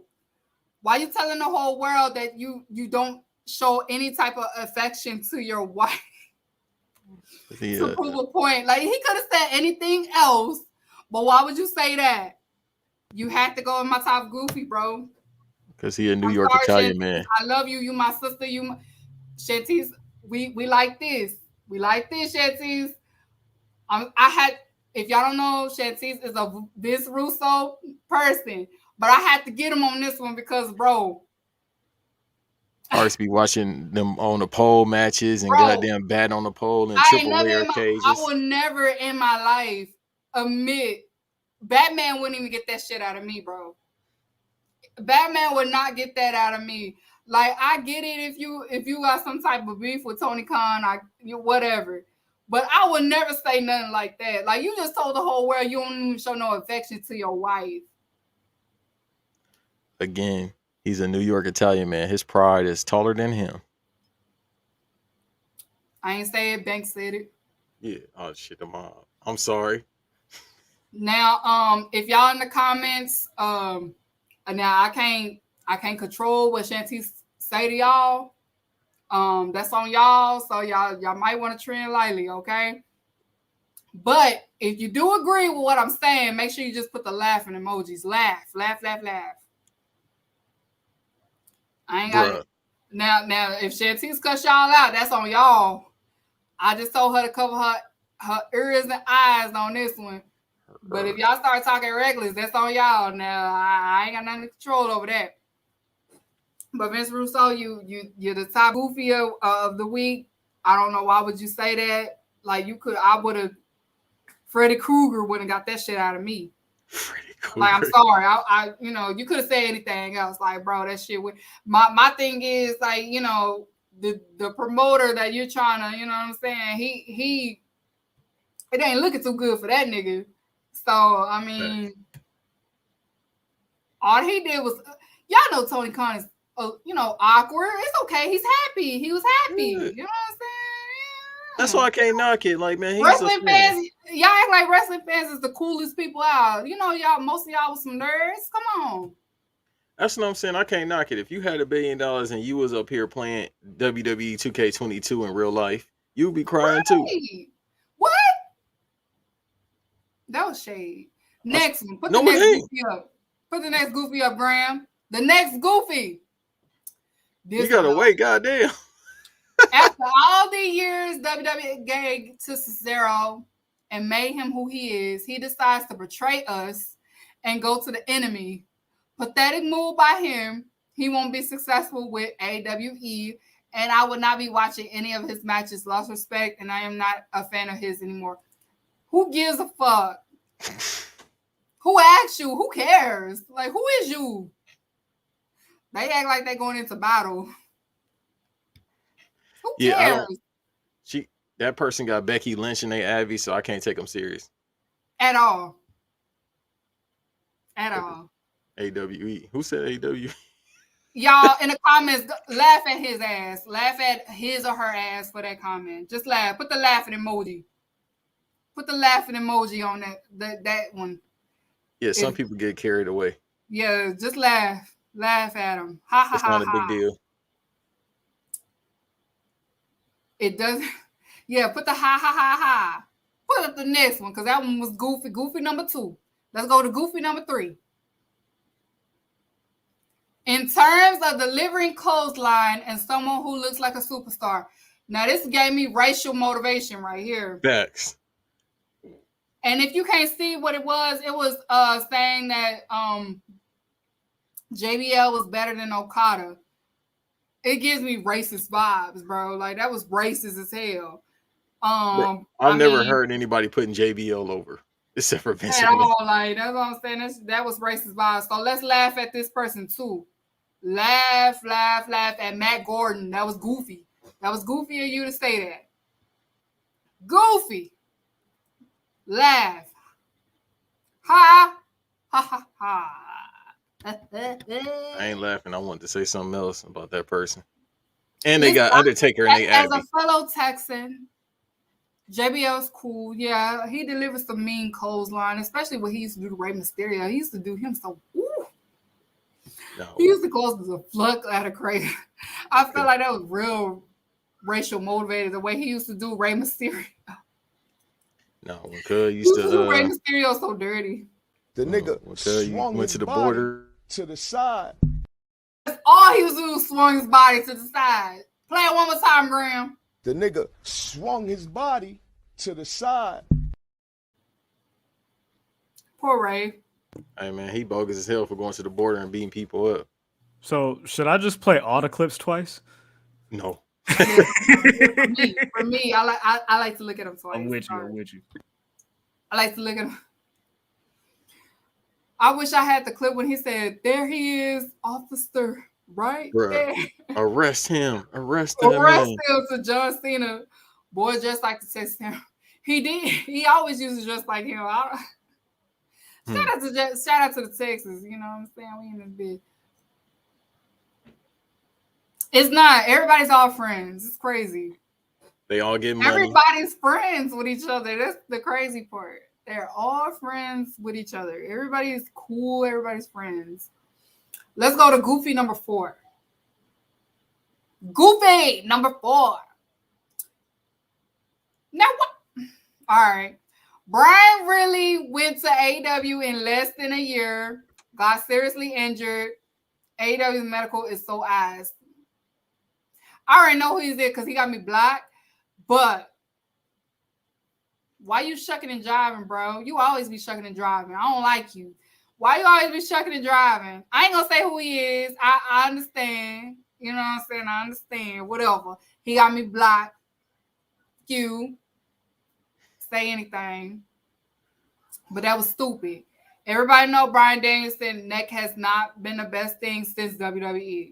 why you telling the whole world that you don't show any type of affection to your wife to prove a point? Like, he could have said anything else, but why would you say that? You had to go in my top goofy, bro. Because he a New York Italian man. I love you. You my sister. Shantice, we like this. We like this, Shantice. If y'all don't know, Shantice is a Vince Russo person, but I had to get him on this one because, bro, I always be watching them on the pole matches and goddamn bat on the pole and triple layer cages. I will never in my life admit Batman wouldn't even get that shit out of me, bro. Batman would not get that out of me. Like, I get it if you got some type of beef with Tony Khan, whatever. But I would never say nothing like that. Like, you just told the whole world you don't even show no affection to your wife. Again, He's a New York Italian man. His pride is taller than him. I ain't say it. Banks said it. Yeah. Oh shit, I'm sorry. Now, if y'all in the comments, now I can't control what Shantice say to y'all. That's on y'all. So y'all might want to tread lightly, okay? But if you do agree with what I'm saying, make sure you just put the laughing emojis. Laugh. I ain't got it. Now, if Shantice cuss y'all out, that's on y'all. I just told her to cover her ears and eyes on this one. But if y'all start talking reckless, that's on y'all. Now, I ain't got nothing to control over that. But Vince Russo, you're the top goofy of the week. I don't know why would you say that. Like I would have. Freddy Krueger wouldn't got that shit out of me. Like, I'm sorry. I you could have said anything else. Like, bro, that shit would. My thing is, like, the promoter that you're trying to, you know what I'm saying? He it ain't looking too good for that nigga. So, I mean, all he did was, y'all know Tony Khan is, awkward. It's okay. He's happy. He was happy. Yeah. You know what I'm saying? That's why I can't knock it. Like, man, he's wrestling fans, y'all act like wrestling fans is the coolest people out. Most of y'all was some nerds. Come on. That's what I'm saying. I can't knock it. If you had $1 billion and you was up here playing WWE 2K22 in real life, you'd be crying too. What? That was shade. Next one. Put the next goofy up. Put the next goofy up, Graham. The next goofy. You gotta wait, goddamn. After all the years WWE gave to Cesaro and made him who he is, he decides to betray us and go to the enemy. Pathetic move by him. He won't be successful with AEW, and I would not be watching any of his matches. Lost respect, and I am not a fan of his anymore. Who gives a fuck? Who asked you? Who cares? Like, who is you? They act like they're going into battle. Who cares? That person got Becky Lynch and they Abby, so I can't take them serious. At all. At all. AWE. Who said AWE? Y'all in the comments, laugh at his ass. Laugh at his or her ass for that comment. Just laugh. Put the laughing emoji. Put the laughing emoji on that one. Yeah, some people get carried away. Yeah, just laugh. Laugh at them. Ha ha ha. It's not a big deal. It doesn't. Yeah, put the ha ha ha ha. Put up the next one because that one was goofy. Goofy number 2. Let's go to goofy number 3. In terms of delivering clothesline and someone who looks like a superstar. Now, this gave me racial motivation right here. Facts. And if you can't see what it was saying that JBL was better than Okada. It gives me racist vibes, bro. Like, that was racist as hell. I've never heard anybody putting JBL over, except for Vince. Like, that's what I'm saying. That was racist vibes. So let's laugh at this person too. Laugh at Matt Gordon. That was goofy. That was goofy of you to say that. Goofy. Laugh. Ha ha ha ha. I ain't laughing. I wanted to say something else about that person. And they got Undertaker and they as a fellow Texan, JBL's cool. Yeah, he delivers some mean clothesline, especially what he used to do to Rey Mysterio. He used to do him so. No. He used to cause the flux out of crazy. I felt like that was real racial motivated. The way he used to do Rey Mysterio. No, because used to do Rey Mysterio so dirty. The nigga went to the border to the side. That's all he was doing, swung his body to the side. Play it one more time, Graham. The nigga swung his body to the side. Poor Ray. Hey man, he bogus as hell for going to the border and beating people up. So should I just play all the clips twice? No. For me, I like to look at them twice. I'm with you. I like to look at them. I wish I had the clip when he said, "There he is, officer." Right? Arrest him. Arrest him to John Cena. Boy, just like to test him. He did. He always uses just like him. Shout out to the Texas. You know what I'm saying? We in this bitch. It's not. Everybody's all friends. It's crazy. They all get money. Everybody's friends with each other. That's the crazy part. They're all friends with each other. Everybody's cool. Everybody's friends. Let's go to Goofy number 4. Goofy number 4. Now what? All right. Brian really went to AEW in less than a year. Got seriously injured. AEW's medical is so ass. I already know who he's in because he got me blocked. But why you shucking and driving, bro? You always be shucking and driving. I don't like you. Why you always be shucking and driving? I ain't gonna say who he is. I understand. You know what I'm saying? I understand. Whatever. He got me blocked. You say anything. But that was stupid. Everybody know Bryan Danielson's neck has not been the best thing since WWE.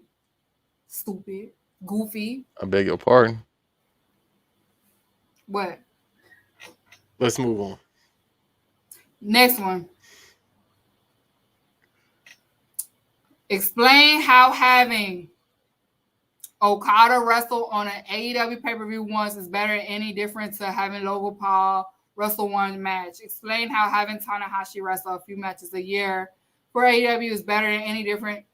Stupid. Goofy. I beg your pardon. What? Let's move on. Next one. Explain how having Okada wrestle on an AEW pay-per-view once is better than any difference to having Logan Paul wrestle one match. Explain how having Tanahashi wrestle a few matches a year for AEW is better than any different.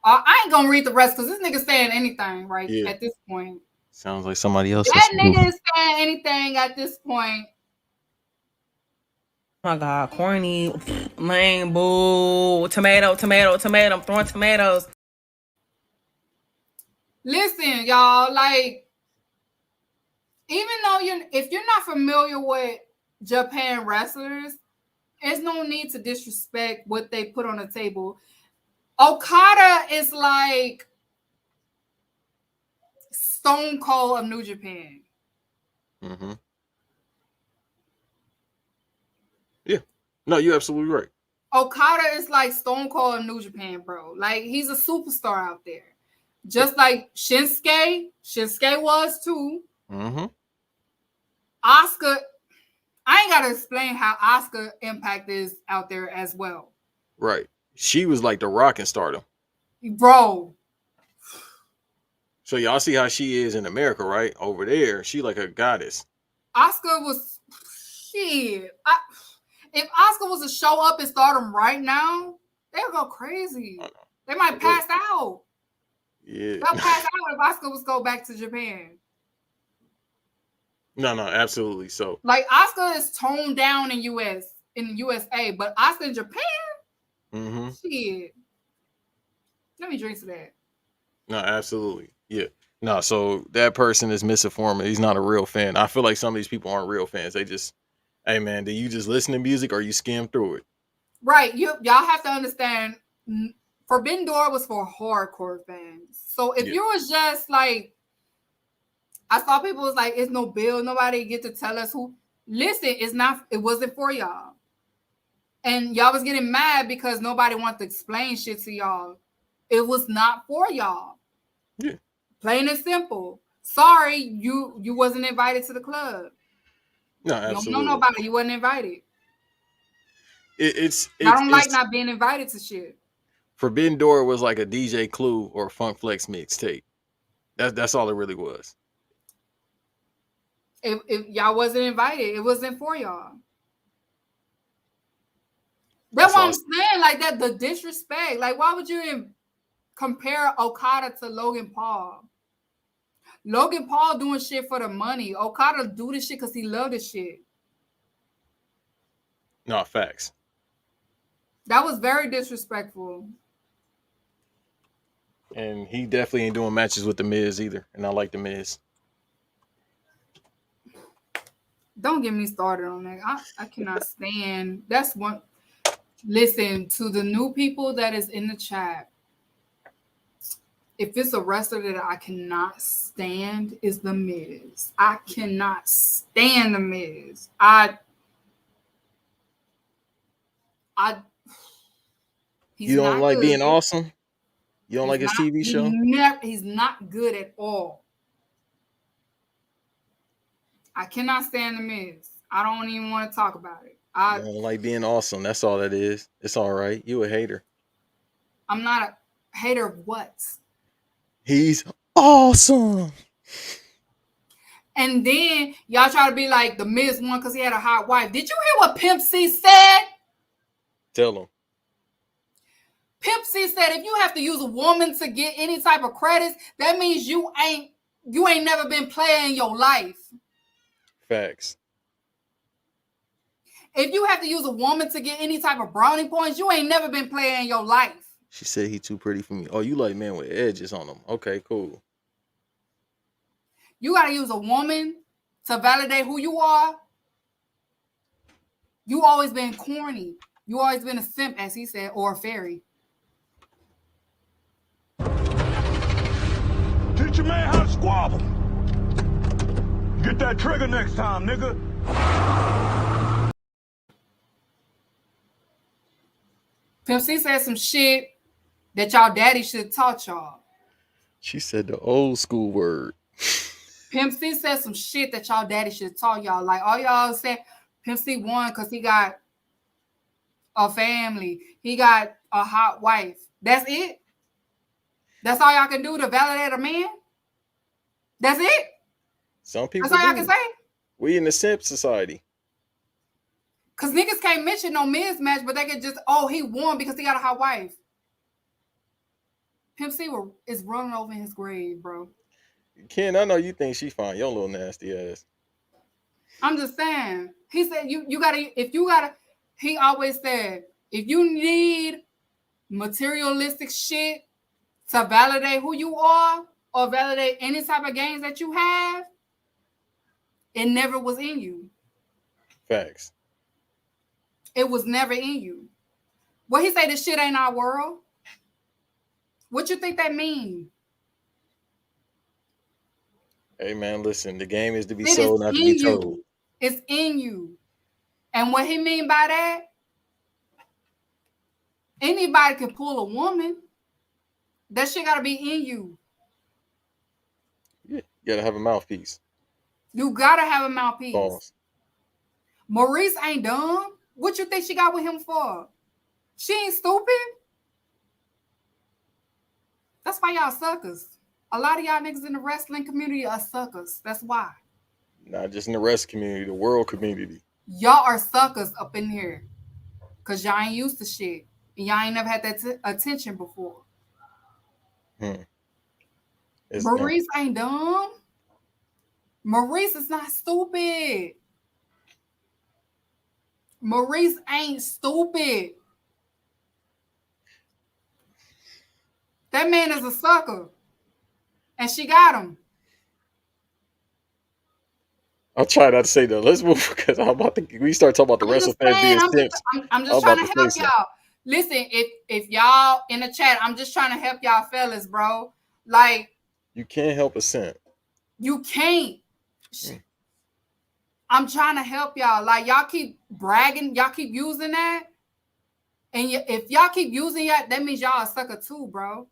I ain't gonna read the rest because this nigga's saying anything at this point. Sounds like somebody else. That nigga is saying anything at this point. Oh my God, corny, lame, boo, tomato. I'm throwing tomatoes. Listen, y'all, like, even though if you're not familiar with Japan wrestlers, there's no need to disrespect what they put on the table. Okada is like Stone Cold of New Japan. Mm-hmm. Yeah. No, you're absolutely right. Okada is like Stone Cold of New Japan, bro. Like, he's a superstar out there. Just like Shinsuke was too. Mm-hmm. Asuka, I ain't got to explain how Asuka impact is out there as well. Right. She was like the Rock in Stardom. Bro. So y'all see how she is in America, right? Over there, she like a goddess. Asuka was shit. If Asuka was to show up in Stardom right now, they would go crazy. They might pass out. Yeah. They'll pass out if Asuka was go back to Japan. No, absolutely. So like Asuka is toned down in USA, but Asuka in Japan, shit. Let me drink to that. No, absolutely. Yeah. No, so that person is misinformed. He's not a real fan. I feel like some of these people aren't real fans. They just, hey man, do you just listen to music or you skim through it? Right. Y'all have to understand, Forbidden Door was for hardcore fans. So if you was just like, I saw people was like, it's no bill, nobody get to tell us who. Listen, it wasn't for y'all. And y'all was getting mad because nobody wanted to explain shit to y'all. It was not for y'all. Yeah. Plain and simple. Sorry, you wasn't invited to the club. No, absolutely. You don't know nobody. You wasn't invited. I don't like not being invited to shit. Forbidden Door was like a DJ Clue or Funk Flex mixtape. That's all it really was. If y'all wasn't invited, it wasn't for y'all. That's what I'm saying. Like that, the disrespect. Like, why would you compare Okada to Logan Paul? Logan Paul doing shit for the money. Okada do this shit because he love this shit. No, facts. That was very disrespectful. And he definitely ain't doing matches with The Miz either. And I like The Miz. Don't get me started on that. I cannot stand. That's one. Listen, to the new people that is in the chat, if it's a wrestler that I cannot stand, is The Miz. I cannot stand The Miz. You don't like good. being awesome? You don't like his TV show? He's not good at all. I cannot stand The Miz. I don't even want to talk about it. You don't like being awesome. That's all that is. It's all right. You a hater. I'm not a hater of what? He's awesome. And then y'all try to be like the Miz won because he had a hot wife. Did you hear what Pimp C said? Tell him. Pimp C said if you have to use a woman to get any type of credits, that means you ain't never been playing your life. Facts. If you have to use a woman to get any type of brownie points, you ain't never been playing your life. She said he too pretty for me. Oh, you like men with edges on them. Okay, cool. You got to use a woman to validate who you are. You always been corny. You always been a simp, as he said, or a fairy. Teach your man how to squabble. Get that trigger next time, nigga. Pimp C said some shit that y'all daddy should have taught y'all. She said the old school word. Pimp C said some shit that y'all daddy should have taught y'all. Like all y'all said, Pimp C won because he got a family. He got a hot wife. That's it? That's all y'all can do to validate a man? That's it? Some people That's all y'all do. can say? We in the simp society. Because niggas can't mention no Miz match, but they can just, he won because he got a hot wife. Pimp C is running over his grave, bro. Ken, I know you think she fine. Your little nasty ass. I'm just saying. He said he always said, if you need materialistic shit to validate who you are or validate any type of gains that you have, it never was in you. Facts. It was never in you. What he say, this shit ain't our world? What you think that mean? Hey man, listen, the game is to be sold, not to be told. It's in you. And what he mean by that? Anybody can pull a woman. That shit gotta be in you. Yeah, you gotta have a mouthpiece. You gotta have a mouthpiece. Pause. Maurice ain't dumb. What you think she got with him for? She ain't stupid. That's why y'all suckers. A lot of y'all niggas in the wrestling community are suckers. That's why. Not just in the wrestling community, the world community. Y'all are suckers up in here. Because y'all ain't used to shit. And y'all ain't never had that attention before. Maurice ain't dumb. Maurice is not stupid. Maurice ain't stupid. That man is a sucker. And she got him. I'll try not to say that. Let's move because we start talking about the WrestleFans being simps. I'm just trying to help y'all. Listen, if y'all in the chat, I'm just trying to help y'all fellas, bro. Like, you can't help a simp. You can't. I'm trying to help y'all. Like, y'all keep bragging, y'all keep using that. And if y'all keep using that, that means y'all a sucker too, bro.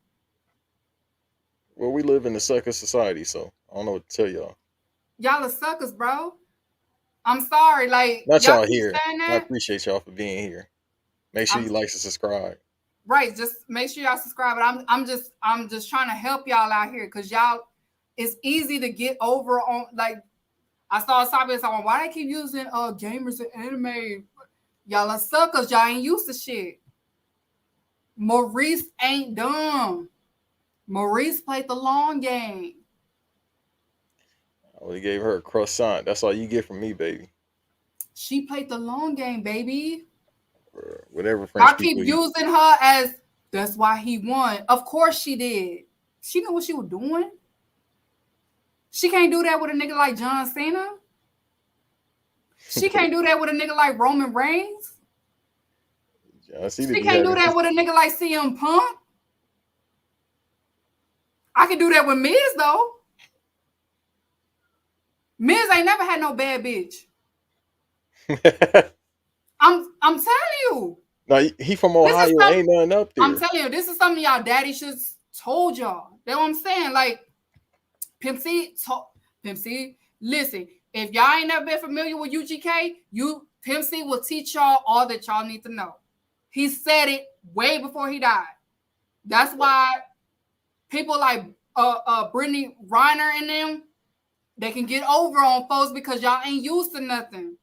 Well, we live in a sucker society, so I don't know what to tell y'all. Y'all are suckers, bro. I'm sorry. Like, not y'all here. I appreciate y'all for being here. Make sure you like and subscribe. Right. Just make sure y'all subscribe. But I'm just trying to help y'all out here because y'all, it's easy to get over on. Like, I saw somebody saying, why they keep using gamers and anime? Y'all are suckers. Y'all ain't used to shit. Maurice ain't dumb. Maurice played the long game. I only gave her a croissant. That's all you get from me, baby. She played the long game, baby. Or whatever French people keep using her as that's why he won. Of course she did. She knew what she was doing. She can't do that with a nigga like John Cena. She can't do that with a nigga like Roman Reigns. She can't do that with a nigga like CM Punk. I can do that with Miz though. Miz ain't never had no bad bitch. I'm telling you. No, he from Ohio. Ain't nothing up there. I'm telling you, this is something y'all daddy should told y'all. That's what I'm saying. Like, Pimp C, listen, if y'all ain't never been familiar with UGK, Pimp C will teach y'all all that y'all need to know. He said it way before he died. That's why people like Brittany Reiner and them, they can get over on folks because y'all ain't used to nothing.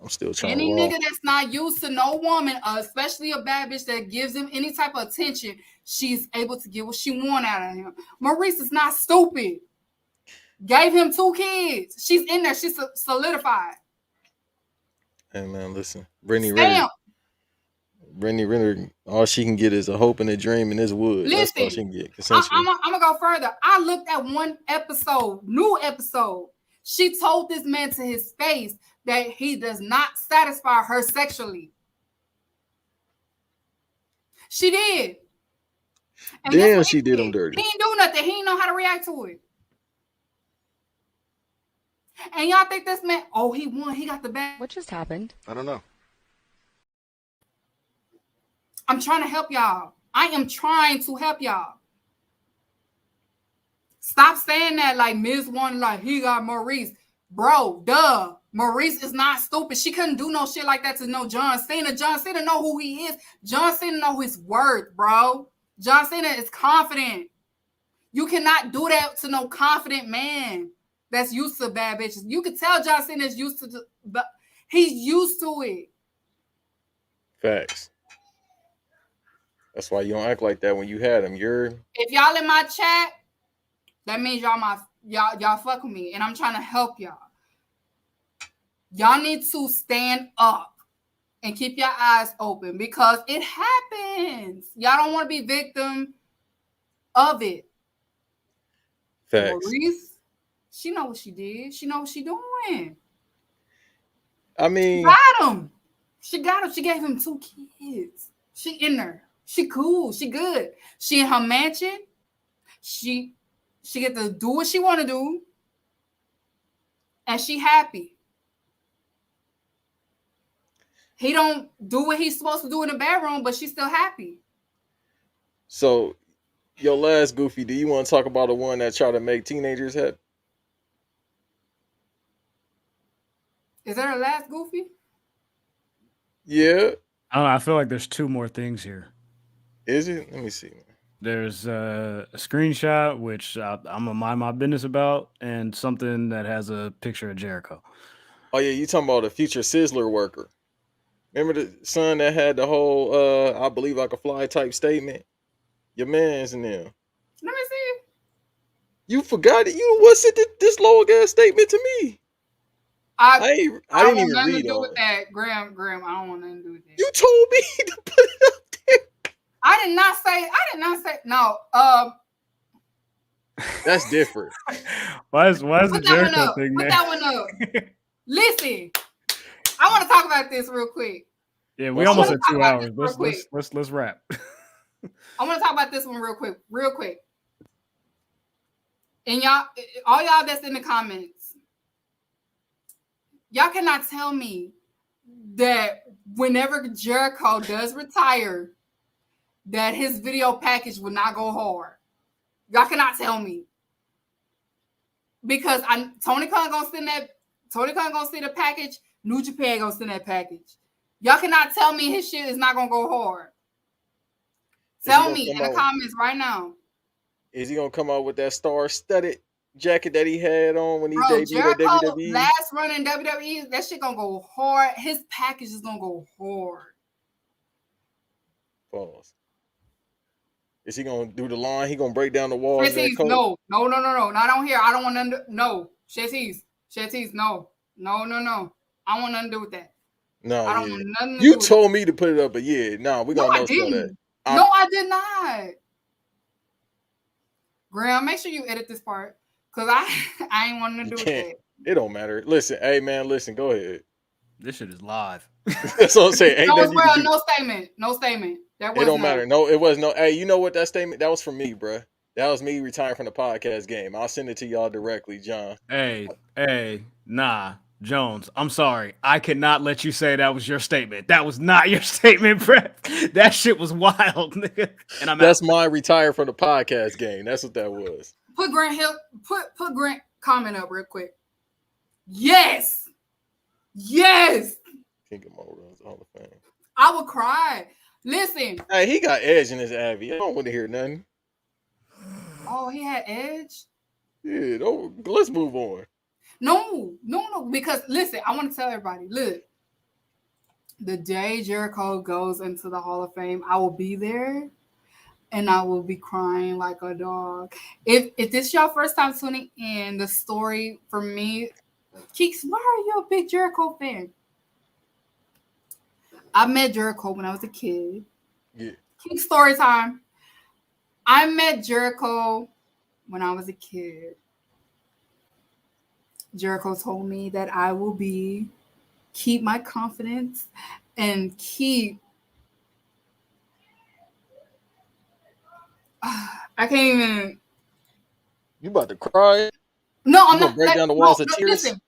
I'm still trying Any to nigga that's not used to no woman, especially a bad bitch that gives him any type of attention, she's able to get what she want out of him. Maurice is not stupid. Gave him 2 kids. She's in there. She's solidified. Hey man, listen, Brittany Renner, all she can get is a hope and a dream in this wood. Listen, that's all she can get. I'm gonna go further. I looked at one new episode. She told this man to his face that he does not satisfy her sexually. She did. And damn, she did him dirty. He didn't do nothing. He didn't know how to react to it. And y'all think this man, oh, he won. He got the bag. What just happened? I don't know. I'm trying to help y'all. I am trying to help y'all. Stop saying that like Miz won, like he got Maurice. Bro, duh. Maurice is not stupid. She couldn't do no shit like that to no John Cena. John Cena know who he is. John Cena know his worth, bro. John Cena is confident. You cannot do that to no confident man that's used to bad bitches. You could tell John Cena is used to, but he's used to it. Facts. That's why you don't act like that when you had him. If y'all in my chat, that means y'all fuck with me, and I'm trying to help y'all. Y'all need to stand up and keep your eyes open because it happens. Y'all don't want to be victim of it. Facts. Maurice, she know what she did. She know what she doing. I mean, she got him. She gave him 2 kids. She in there. She cool. She good. She in her mansion. She get to do what she want to do. And she happy. He don't do what he's supposed to do in the bedroom, but she's still happy. So, your last Goofy, do you want to talk about the one that tried to make teenagers happy? Is there a last Goofy? Yeah. I don't know. I feel like there's 2 more things here. Is it? Let me see. There's a screenshot, which I'm going to mind my business about, and something that has a picture of Jericho. Oh, yeah, you talking about a future Sizzler worker. Remember the son that had the whole, I believe I could fly type statement? Your man's in there. Let me see. You forgot it. You what sent this long ass statement to me? I didn't even read it. Do with that, Graham. I don't want nothing to do with that. You told me to put it up there. I did not say. No. That's different. Why is the Jericho thing there? Put that one up. Listen, I want to talk about this real quick. Yeah, we almost at 2 hours. Let's wrap. I want to talk about this one real quick. And y'all, all y'all that's in the comments, y'all cannot tell me that whenever Jericho does retire, that his video package will not go hard. Y'all cannot tell me. Because Tony Khan gonna send the package, New Japan gonna send that package. Y'all cannot tell me his shit is not gonna go hard. Tell me in the comments right now. Is he gonna come out with that star-studded jacket that he had on when he debuted Jericho, at WWE? last run in WWE, that shit gonna go hard. His package is gonna go hard. Pause. Is he gonna do the line? He gonna break down the walls? No. Not on here. I don't want nothing. No. Shetties, no. I don't want nothing to do with that. No, I don't want nothing to do you with told me to put it up, but yeah, we're gonna know that. No, I did not. Graham, make sure you edit this part. Because I ain't wanting to do with that. It don't matter. Listen, hey man, go ahead. This shit is live. That's what I'm saying. No statement. That it don't matter. No, it was no. Hey, you know what that statement? That was from me, bro. That was me retiring from the podcast game. I'll send it to y'all directly, John. Hey, nah, Jones. I'm sorry. I cannot let you say that was your statement. That was not your statement, bro. That shit was wild, nigga. And that's my retire from the podcast game. That's what that was. Put Grant Hill. Put Grant comment up real quick. Yes. King of Morons, Hall of Fame. I would cry. Listen. Hey, he got edge in his Abby. I don't want to hear nothing. Oh, he had Edge? Yeah, let's move on. No. Because listen, I want to tell everybody, look, the day Jericho goes into the Hall of Fame, I will be there and I will be crying like a dog. If this is your first time tuning in, the story for me, Keeks, why are you a big Jericho fan? I met Jericho when I was a kid. Yeah. Keeks story time. I met Jericho when I was a kid. Jericho told me that I will keep my confidence and keep. I can't even. You about to cry? No, I'm gonna not. break down the walls of tears. Listen,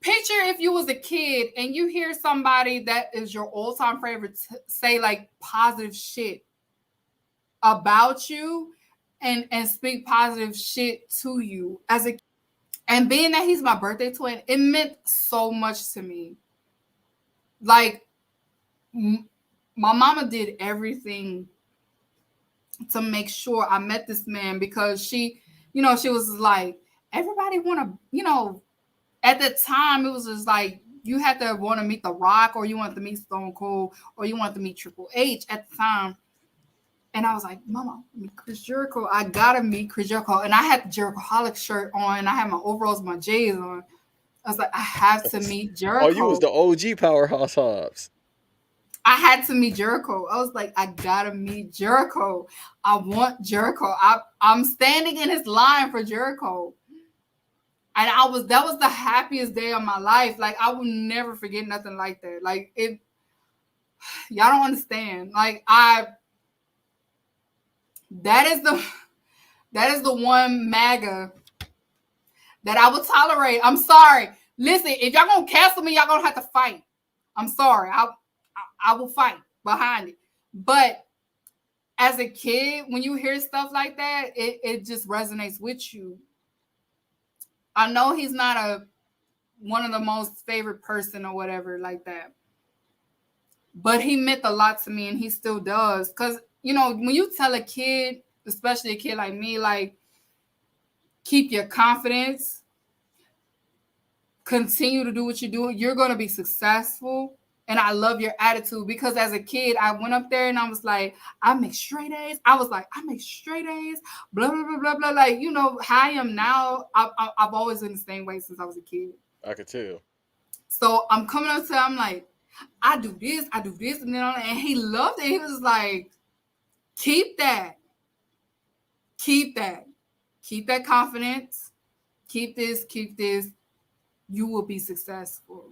picture if you was a kid and you hear somebody that is your all-time favorite say like positive shit about you and speak positive shit to you as a. And being that he's my birthday twin, it meant so much to me. Like, my mama did everything to make sure I met this man because she was like, everybody want to, at the time it was just like, you had to want to meet The Rock or you wanted to meet Stone Cold or you wanted to meet Triple H at the time. And I was like, Mama, meet Chris Jericho. I gotta meet Chris Jericho. And I had the Jerichoholic shirt on. And I had my overalls, my J's on. I was like, I have to meet Jericho. Oh, you was the OG Powerhouse Hobbs. I had to meet Jericho. I was like, I gotta meet Jericho. I want Jericho. I'm standing in his line for Jericho. And that was the happiest day of my life. Like, I will never forget nothing like that. Like, y'all don't understand. Like, that is the one MAGA that I would tolerate. I'm sorry. Listen, if y'all gonna cancel me, y'all gonna have to fight. I'm sorry. I will fight behind it. But as a kid, when you hear stuff like that, it just resonates with you. I know he's not one of the most favorite person or whatever like that. But he meant a lot to me and he still does. Because, when you tell a kid, especially a kid like me, like, keep your confidence, continue to do what you do, you're going to be successful. And I love your attitude because as a kid, I went up there and I was like, I make straight A's. I was like, I make straight A's, blah, blah, blah, blah, blah. Like, how I am now, I've always been the same way since I was a kid. I could tell. So I'm coming up to him, I'm like, I do this. And he loved it. He was like, keep that confidence. Keep this. You will be successful.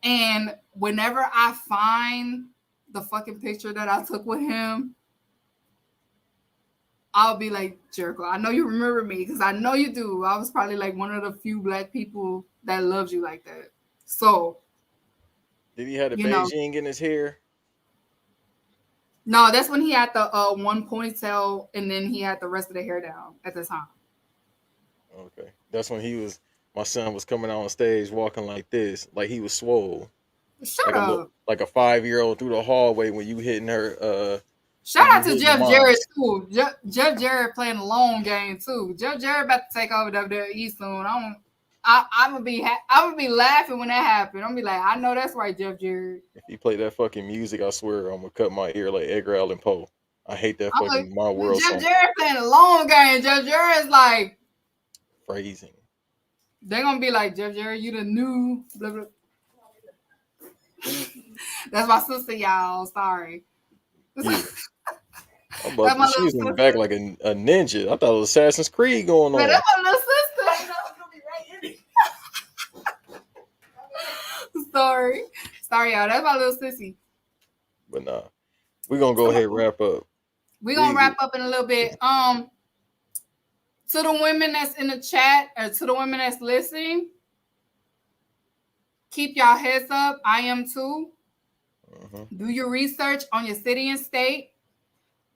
And whenever I find the fucking picture that I took with him, I'll be like, Jericho, I know you remember me because I know you do. I was probably like one of the few Black people that loves you like that. So. Did he have the Beijing in his hair? No, that's when he had the one ponytail and then he had the rest of the hair down at the time. Okay. That's when my son was coming out on stage walking like this, like he was swole. Shut up. Like a 5-year-old through the hallway when you hitting her. Shout out to Jeff Jarrett too. Jeff Jarrett playing a long game too. Jeff Jarrett about to take over WWE soon. I'm gonna be laughing when that happens. I'm gonna be like, I know that's right, Jeff Jarrett. If he played that fucking music, I swear I'm gonna cut my ear like Edgar Allan Poe. I hate that fucking My World Jeff song. Jarrett playing a long game. Jeff Jarrett's like phrasing. They're gonna be like, Jeff Jarrett, you the new blah blah. That's my sister, y'all. Sorry. Yeah. She was in the back like a ninja. I thought it was Assassin's Creed going on. Man, that's my little sister. Sorry, y'all. That's my little sissy. But nah, we're gonna go ahead and wrap up. We're gonna wrap up in a little bit. To the women that's in the chat or to the women that's listening, keep y'all heads up. I am too. Mm-hmm. Do your research on your city and state.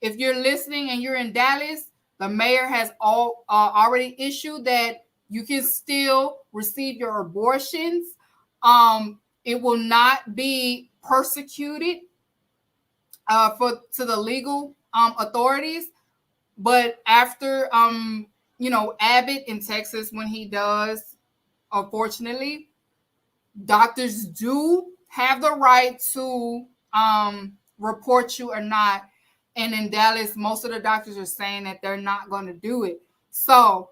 If you're listening and you're in Dallas, the mayor has already issued that you can still receive your abortions. It will not be persecuted to the legal authorities. But after Abbott in Texas, when he does, unfortunately, doctors do have the right to report you or not. And in Dallas, most of the doctors are saying that they're not going to do it. So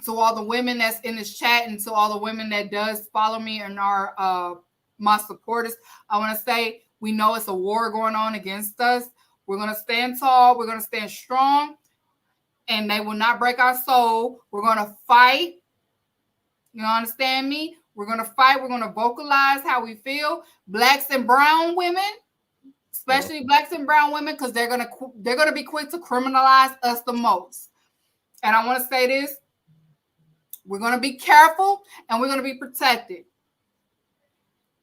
to all the women that's in this chat and to all the women that does follow me and are my supporters, I want to say we know it's a war going on against us. We're going to stand tall. We're going to stand strong. And they will not break our soul. We're going to fight. You understand me? We're going to fight. We're going to vocalize how we feel. Blacks and brown women, especially blacks and brown women, because they're going to be quick to criminalize us the most. And I want to say this. We're going to be careful and we're going to be protected.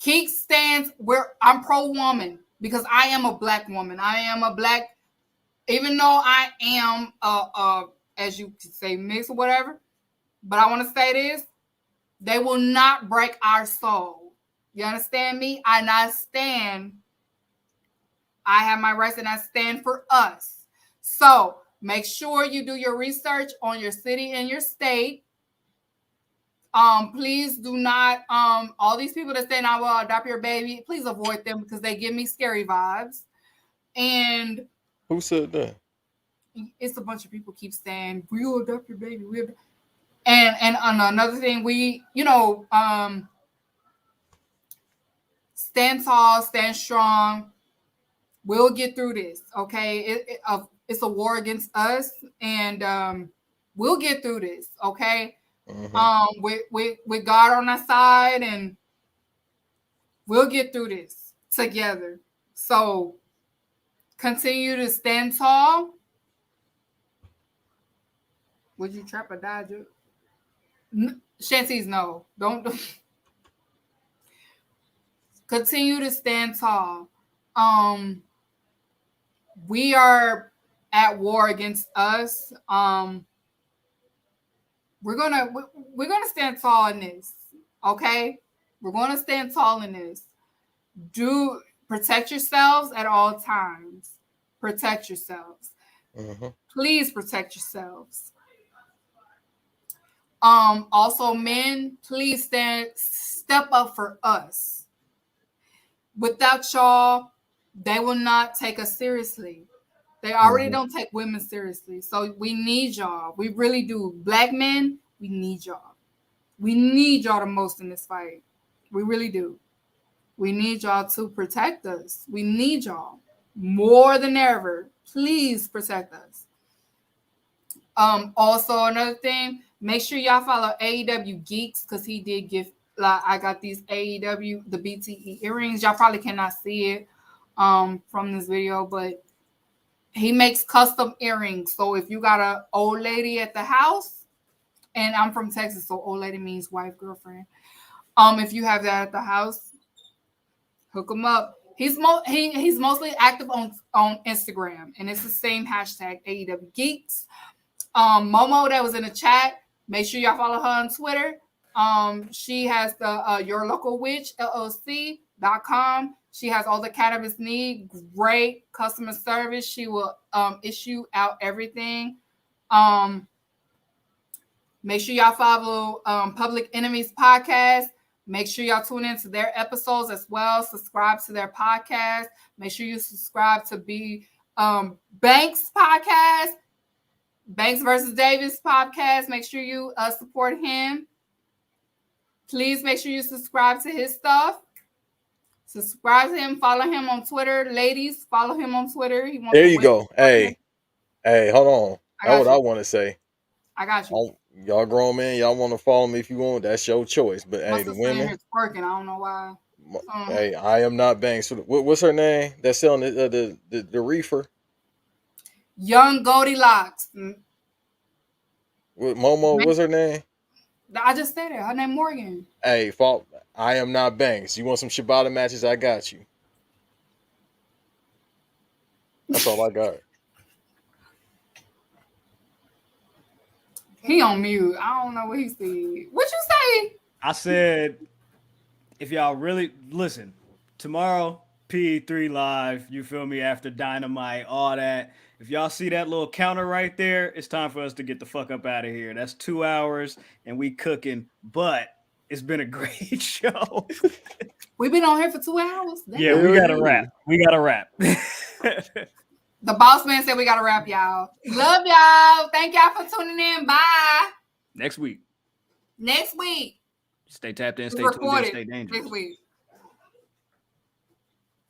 Keeks stands where I'm pro-woman because I am a black woman. I am a black, even though I am, as you could say, mixed or whatever. But I want to say this. They will not break our soul. You understand me? I have my rights and I stand for us. So make sure you do your research on your city and your state. Please do not, all these people that say, I will adopt your baby, please avoid them because they give me scary vibes. And who said that? It's a bunch of people keep saying, we'll adopt your baby. And another thing, stand tall, stand strong. We'll get through this, okay? It's a war against us, and we'll get through this, okay? With God on our side, and we'll get through this together. So continue to stand tall. Would you trap or dodge it? Shanties, no. Don't. Continue to stand tall. We are at war against us. We're gonna stand tall in this, okay? We're gonna stand tall in this. Do protect yourselves at all times. Protect yourselves. Please protect yourselves. Also, men, please step up for us. Without y'all, they will not take us seriously. They already don't take women seriously. So we need y'all. We really do. Black men, we need y'all. We need y'all the most in this fight. We really do. We need y'all to protect us. We need y'all more than ever. Please protect us. Also, another thing, make sure y'all follow AEW Geeks because he did give, I got these AEW, the BTE earrings. Y'all probably cannot see it from this video, but he makes custom earrings. So if you got an old lady at the house, and I'm from Texas, so old lady means wife, girlfriend. If you have that at the house, hook him up. He's mostly active on Instagram, and it's the same hashtag AEW Geeks. Momo that was in the chat, make sure y'all follow her on Twitter. She has the Your Local Witch LLC.com. She has all the cannabis need, great customer service. She will issue out everything. Make sure y'all follow Public Enemies Podcast. Make sure y'all tune into their episodes as well. Subscribe to their podcast. Make sure you subscribe to Banks Podcast, Banks versus Davis Podcast. Make sure you support him. Please make sure you subscribe to his stuff. Subscribe to him. Follow him on Twitter. Ladies, follow him on Twitter. There you go. Hey, hold on. That's what I want to say. I got you. Y'all grown men, y'all want to follow me if you want. That's your choice. But my hey, the women. It's working. I don't know why. Hey, I am not Banks. What's her name? That's selling the reefer. Young Goldilocks. With Momo, what's her name? I just said it. Her name Morgan. Hey, I am not Banks. You want some Shibata matches? I got you. That's all I got. He on mute. I don't know what he said. What you say? I said, if y'all really listen, tomorrow P3 Live, you feel me, after Dynamite, all that. If y'all see that little counter right there, it's time for us to get the fuck up out of here. That's 2 hours and we cooking, but it's been a great show. We've been on here for 2 hours. Yeah, we got to wrap. We got to wrap. The boss man said we got to wrap, y'all. Love y'all. Thank y'all for tuning in. Bye. Next week. Next week. Stay tapped in, stay tuned in, stay dangerous. Next week.